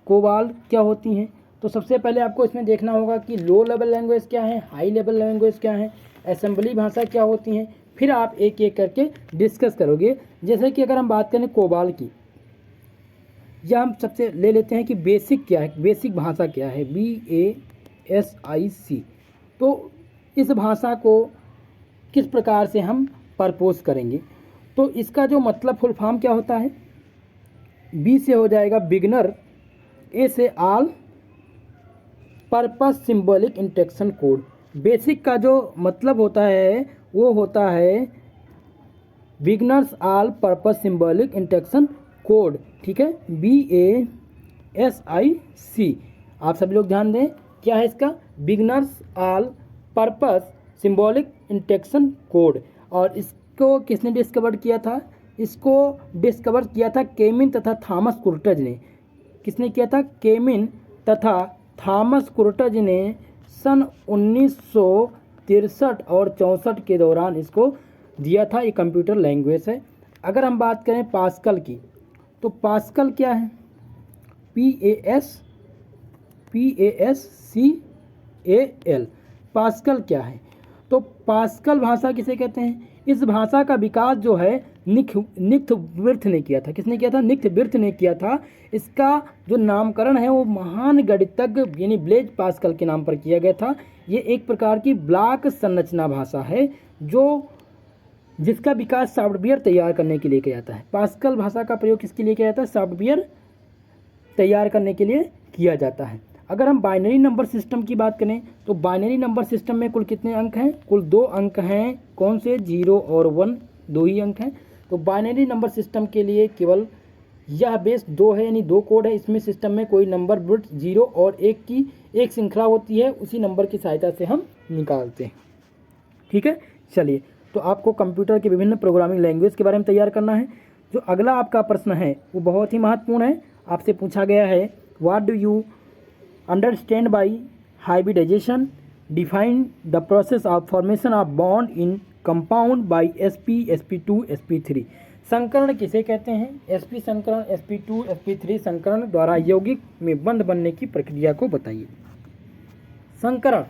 कोबाल क्या होती हैं। तो सबसे पहले आपको इसमें देखना होगा कि लो लेवल लैंग्वेज क्या है, हाई लेवल लैंग्वेज क्या है, असेंबली भाषा क्या होती हैं, फिर आप एक एक करके डिस्कस करोगे। जैसे कि अगर हम बात करें कोबाल की, या हम सबसे ले लेते हैं कि बेसिक क्या है, बेसिक भाषा क्या है, BASIC। तो इस भाषा को किस प्रकार से हम परपोज करेंगे, तो इसका जो मतलब फुल फॉर्म क्या होता है, बी से हो जाएगा बिगनर, ए से all purpose symbolic instruction code. Basic का जो मतलब होता है वो होता है beginners all purpose symbolic instruction code, ठीक है, BASIC। आप सभी लोग ध्यान दें, क्या है इसका, beginners all purpose symbolic instruction code. और इसको किसने डिस्कवर किया था, इसको डिस्कवर किया था केमिन तथा थॉमस कुर्टज ने। किसने किया था, केमिन तथा थॉमस कुर्टज ने सन 1963 और 64 के दौरान इसको दिया था। ये कंप्यूटर लैंग्वेज है। अगर हम बात करें पास्कल की, तो पास्कल क्या है, PASCAL। पास्कल क्या है, तो पास्कल भाषा किसे कहते हैं, इस भाषा का विकास जो है निक्थ बिर्थ ने किया था। किसने किया था, निक्थ बिर्थ ने किया था। इसका जो नामकरण है वो महान गणितज्ञ यानी ब्लेज पास्कल के नाम पर किया गया था। ये एक प्रकार की ब्लॉक संरचना भाषा है जो जिसका विकास सॉफ्टवेयर तैयार करने के लिए किया जाता है। पास्कल भाषा का प्रयोग किसके लिए किया जाता है, सॉफ्टवेयर तैयार करने के लिए किया जाता है। अगर हम बाइनरी नंबर सिस्टम की बात करें, तो बाइनरी नंबर सिस्टम में कुल कितने अंक हैं, कुल 2 अंक हैं। कौन से, 0 और 1, 2 ही अंक हैं। तो बाइनरी नंबर सिस्टम के लिए केवल यह बेस 2 है, यानी 2 कोड है। इसमें सिस्टम में कोई नंबर बिट 0 और 1 की एक श्रृंखला होती है, उसी नंबर की सहायता से हम निकालते हैं, ठीक है। चलिए, तो आपको कंप्यूटर के विभिन्न प्रोग्रामिंग लैंग्वेज के बारे में तैयार करना है। जो अगला आपका प्रश्न है वो बहुत ही महत्वपूर्ण है। आपसे पूछा गया है, what do you understand by hybridization, define the process of formation of bond in compound by sp, sp2, sp3। संकरण किसे कहते हैं, sp संकरण, sp2, sp3 संकरण द्वारा यौगिक में बंध बनने की प्रक्रिया को बताइए। संकरण,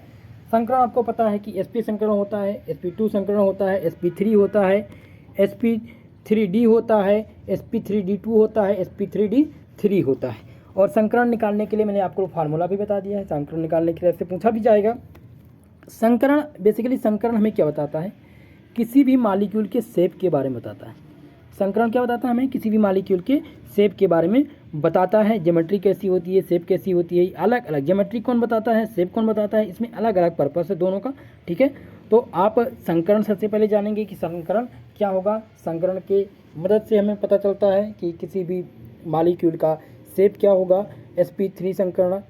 संकरण आपको पता है कि sp संकरण होता है, sp2 संकरण होता है, sp3 होता है, sp3d होता है, sp3d2 होता है, sp3d3 होता है। और संकरण निकालने के लिए मैंने आपको फार्मूला भी बता दिया है। संकरण निकालने के लिए आपसे पूछा भी जाएगा। संकरण, बेसिकली संकरण हमें क्या बताता है, किसी भी मॉलिक्यूल के शेप के बारे में बताता है। संकरण क्या बताता है, हमें किसी भी मॉलिक्यूल के शेप के बारे में बताता है। ज्योमेट्री कैसी होती है, शेप कैसी होती है, अलग अलग ज्योमेट्री कौन बताता है, शेप कौन बताता है, इसमें अलग अलग पर्पस है दोनों का, ठीक है। तो आप संकरण सबसे पहले जानेंगे कि संकरण क्या होगा। संकरण के मदद से हमें पता चलता है कि किसी भी मॉलिक्यूल का शेप क्या होगा। sp3 संकरण,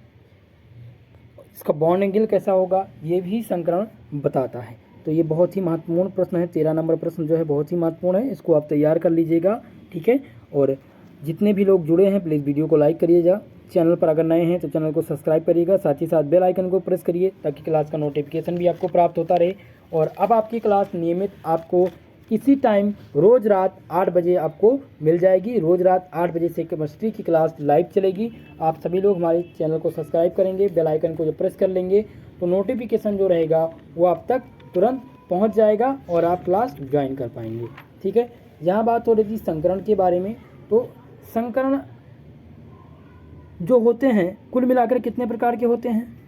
इसका बॉन्ड एंगल कैसा होगा, ये भी संकरण बताता है। तो ये बहुत ही महत्वपूर्ण प्रश्न है। 13 नंबर प्रश्न जो है बहुत ही महत्वपूर्ण है, इसको आप तैयार कर लीजिएगा, ठीक है। और जितने भी लोग जुड़े हैं प्लीज़ वीडियो को लाइक करिएगा। चैनल पर अगर नए हैं तो चैनल को सब्सक्राइब करिएगा, साथ ही साथ बेल आइकन को प्रेस करिए ताकि क्लास का नोटिफिकेशन भी आपको प्राप्त होता रहे। और अब आपकी क्लास नियमित आपको इसी टाइम रोज़ रात 8 बजे आपको मिल जाएगी। रोज़ रात 8 बजे से केमिस्ट्री की क्लास लाइव चलेगी। आप सभी लोग हमारे चैनल को सब्सक्राइब करेंगे, बेल आइकन को जो प्रेस कर लेंगे तो नोटिफिकेशन जो रहेगा वो आप तक तुरंत पहुंच जाएगा और आप क्लास ज्वाइन कर पाएंगे, ठीक है। यहाँ बात हो रही थी संकरण के बारे में। तो संकरण जो होते हैं कुल मिलाकर कितने प्रकार के होते हैं,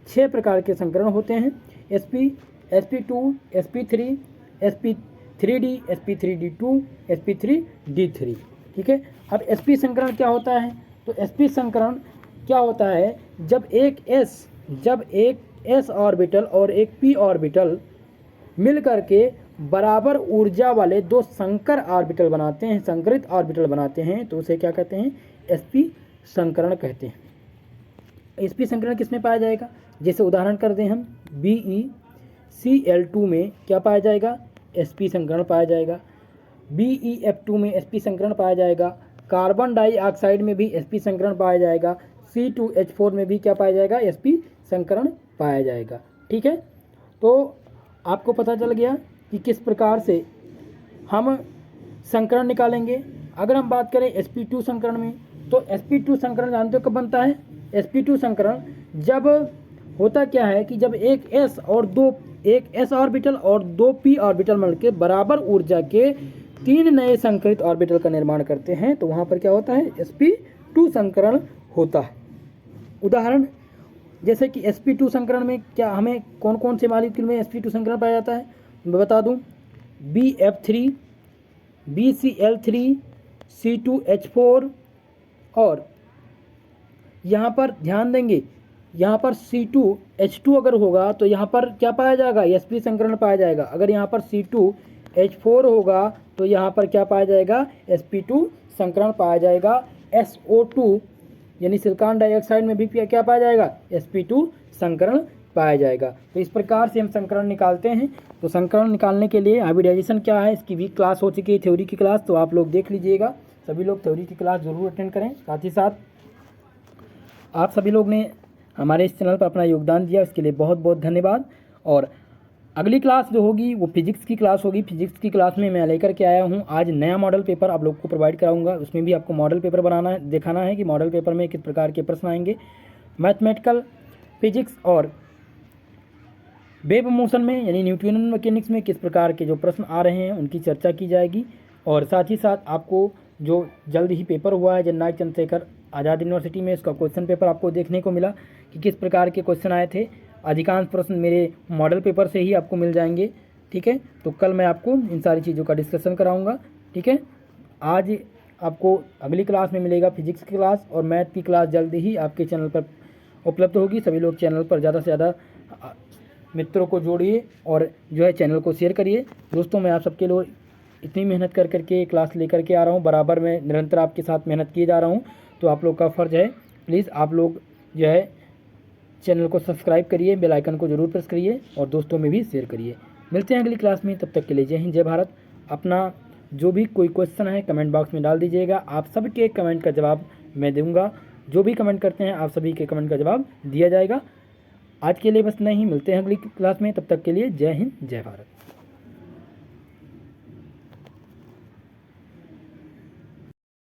6 प्रकार के संकरण होते हैं। sp, sp2, sp3, sp3d, sp3d2, sp3d3, ठीक है। अब sp संकरण क्या होता है, तो sp संकरण क्या होता है, जब एक s ऑर्बिटल और एक p ऑर्बिटल मिल करके बराबर ऊर्जा वाले 2 संकर ऑर्बिटल बनाते हैं, संकरित ऑर्बिटल बनाते हैं, तो उसे क्या कहते हैं, sp संकरण कहते हैं। sp संकरण किस में पाया जाएगा, जैसे उदाहरण कर दें हम, BeCl2 में क्या पाया जाएगा, sp संकरण पाया जाएगा। BeF2 में sp संकरण पाया जाएगा। कार्बन डाइऑक्साइड में भी sp संकरण पाया जाएगा। C2H4 में भी क्या पाया जाएगा, sp संकरण पाया जाएगा, ठीक है। तो आपको पता चल गया कि किस प्रकार से हम संकरण निकालेंगे। अगर हम बात करें sp2 संकरण में, तो sp2 संकरण जानते हो कब बनता है? sp2 संकरण जब होता क्या है कि जब एक s ऑर्बिटल और 2 p ऑर्बिटल मिलकर बराबर ऊर्जा के 3 नए संकरित ऑर्बिटल का निर्माण करते हैं, तो वहाँ पर क्या होता है? sp2 संकरण होता है। उदाहरण जैसे कि sp2 संकरण में क्या हमें कौन कौन से मॉलिक्यूल में sp2 संकरण पाया जाता है मैं बता दूं। BF3, BCl3, C2H4 और यहाँ पर ध्यान देंगे, यहाँ पर C2H2 अगर होगा तो यहाँ पर क्या पाया जाएगा? sp संकरण पाया जाएगा। अगर यहाँ पर C2H4 होगा तो यहाँ पर क्या पाया जाएगा? sp2 संकरण पाया जाएगा। SO2 यानी सिलिकॉन डाइऑक्साइड में भी क्या पाया जाएगा? sp2 संकरण पाया जाएगा। तो इस प्रकार से हम संकरण निकालते हैं। तो संकरण निकालने के लिए हाइब्रिडाइजेशन क्या है, इसकी भी क्लास हो चुकी है, थ्योरी की क्लास, तो आप लोग देख लीजिएगा। सभी लोग थ्योरी की क्लास जरूर अटेंड करें। साथ ही साथ आप सभी लोग ने हमारे इस चैनल पर अपना योगदान दिया, इसके लिए बहुत बहुत धन्यवाद। और अगली क्लास जो होगी वो फिजिक्स की क्लास होगी। फिजिक्स की क्लास में मैं लेकर के आया हूँ आज नया मॉडल पेपर आप लोग को प्रोवाइड कराऊंगा। उसमें भी आपको मॉडल पेपर बनाना है, दिखाना है कि मॉडल पेपर में किस प्रकार के प्रश्न आएंगे। मैथमेटिकल फिजिक्स और वेव मोशन में यानी न्यूटोनियन मैकेनिक्स में किस प्रकार के जो प्रश्न आ रहे हैं उनकी चर्चा की जाएगी। और साथ ही साथ आपको जो जल्द ही पेपर हुआ है जननायक चंद्रशेखर आज़ाद यूनिवर्सिटी में, इसका क्वेश्चन पेपर आपको देखने को मिला कि किस प्रकार के क्वेश्चन आए थे। अधिकांश प्रश्न मेरे मॉडल पेपर से ही आपको मिल जाएंगे। ठीक है, तो कल मैं आपको इन सारी चीज़ों का डिस्कशन कराऊंगा। ठीक है, आज आपको अगली क्लास में मिलेगा फिजिक्स की क्लास, और मैथ की क्लास जल्दी ही आपके चैनल पर उपलब्ध होगी। सभी लोग चैनल पर ज़्यादा से ज़्यादा मित्रों को जोड़िए और जो है चैनल को शेयर करिए। दोस्तों, मैं आप सबके लिए इतनी मेहनत कर करके क्लास लेकर के आ रहा हूँ, बराबर मैं निरंतर आपके साथ मेहनत किए जा रहा हूँ। तो आप लोग का फ़र्ज़ है, प्लीज़ आप लोग जो है चैनल को सब्सक्राइब करिए, बेल आइकन को जरूर प्रेस करिए और दोस्तों में भी शेयर करिए। मिलते हैं अगली क्लास में, तब तक के लिए जय हिंद, जय भारत। अपना जो भी कोई क्वेश्चन है कमेंट बॉक्स में डाल दीजिएगा, आप सबके कमेंट का जवाब मैं दूंगा। जो भी कमेंट करते हैं आप सभी के कमेंट का जवाब दिया जाएगा। आज के लिए बस नहीं, मिलते हैं अगली क्लास में, तब तक के लिए जय हिंद, जय भारत।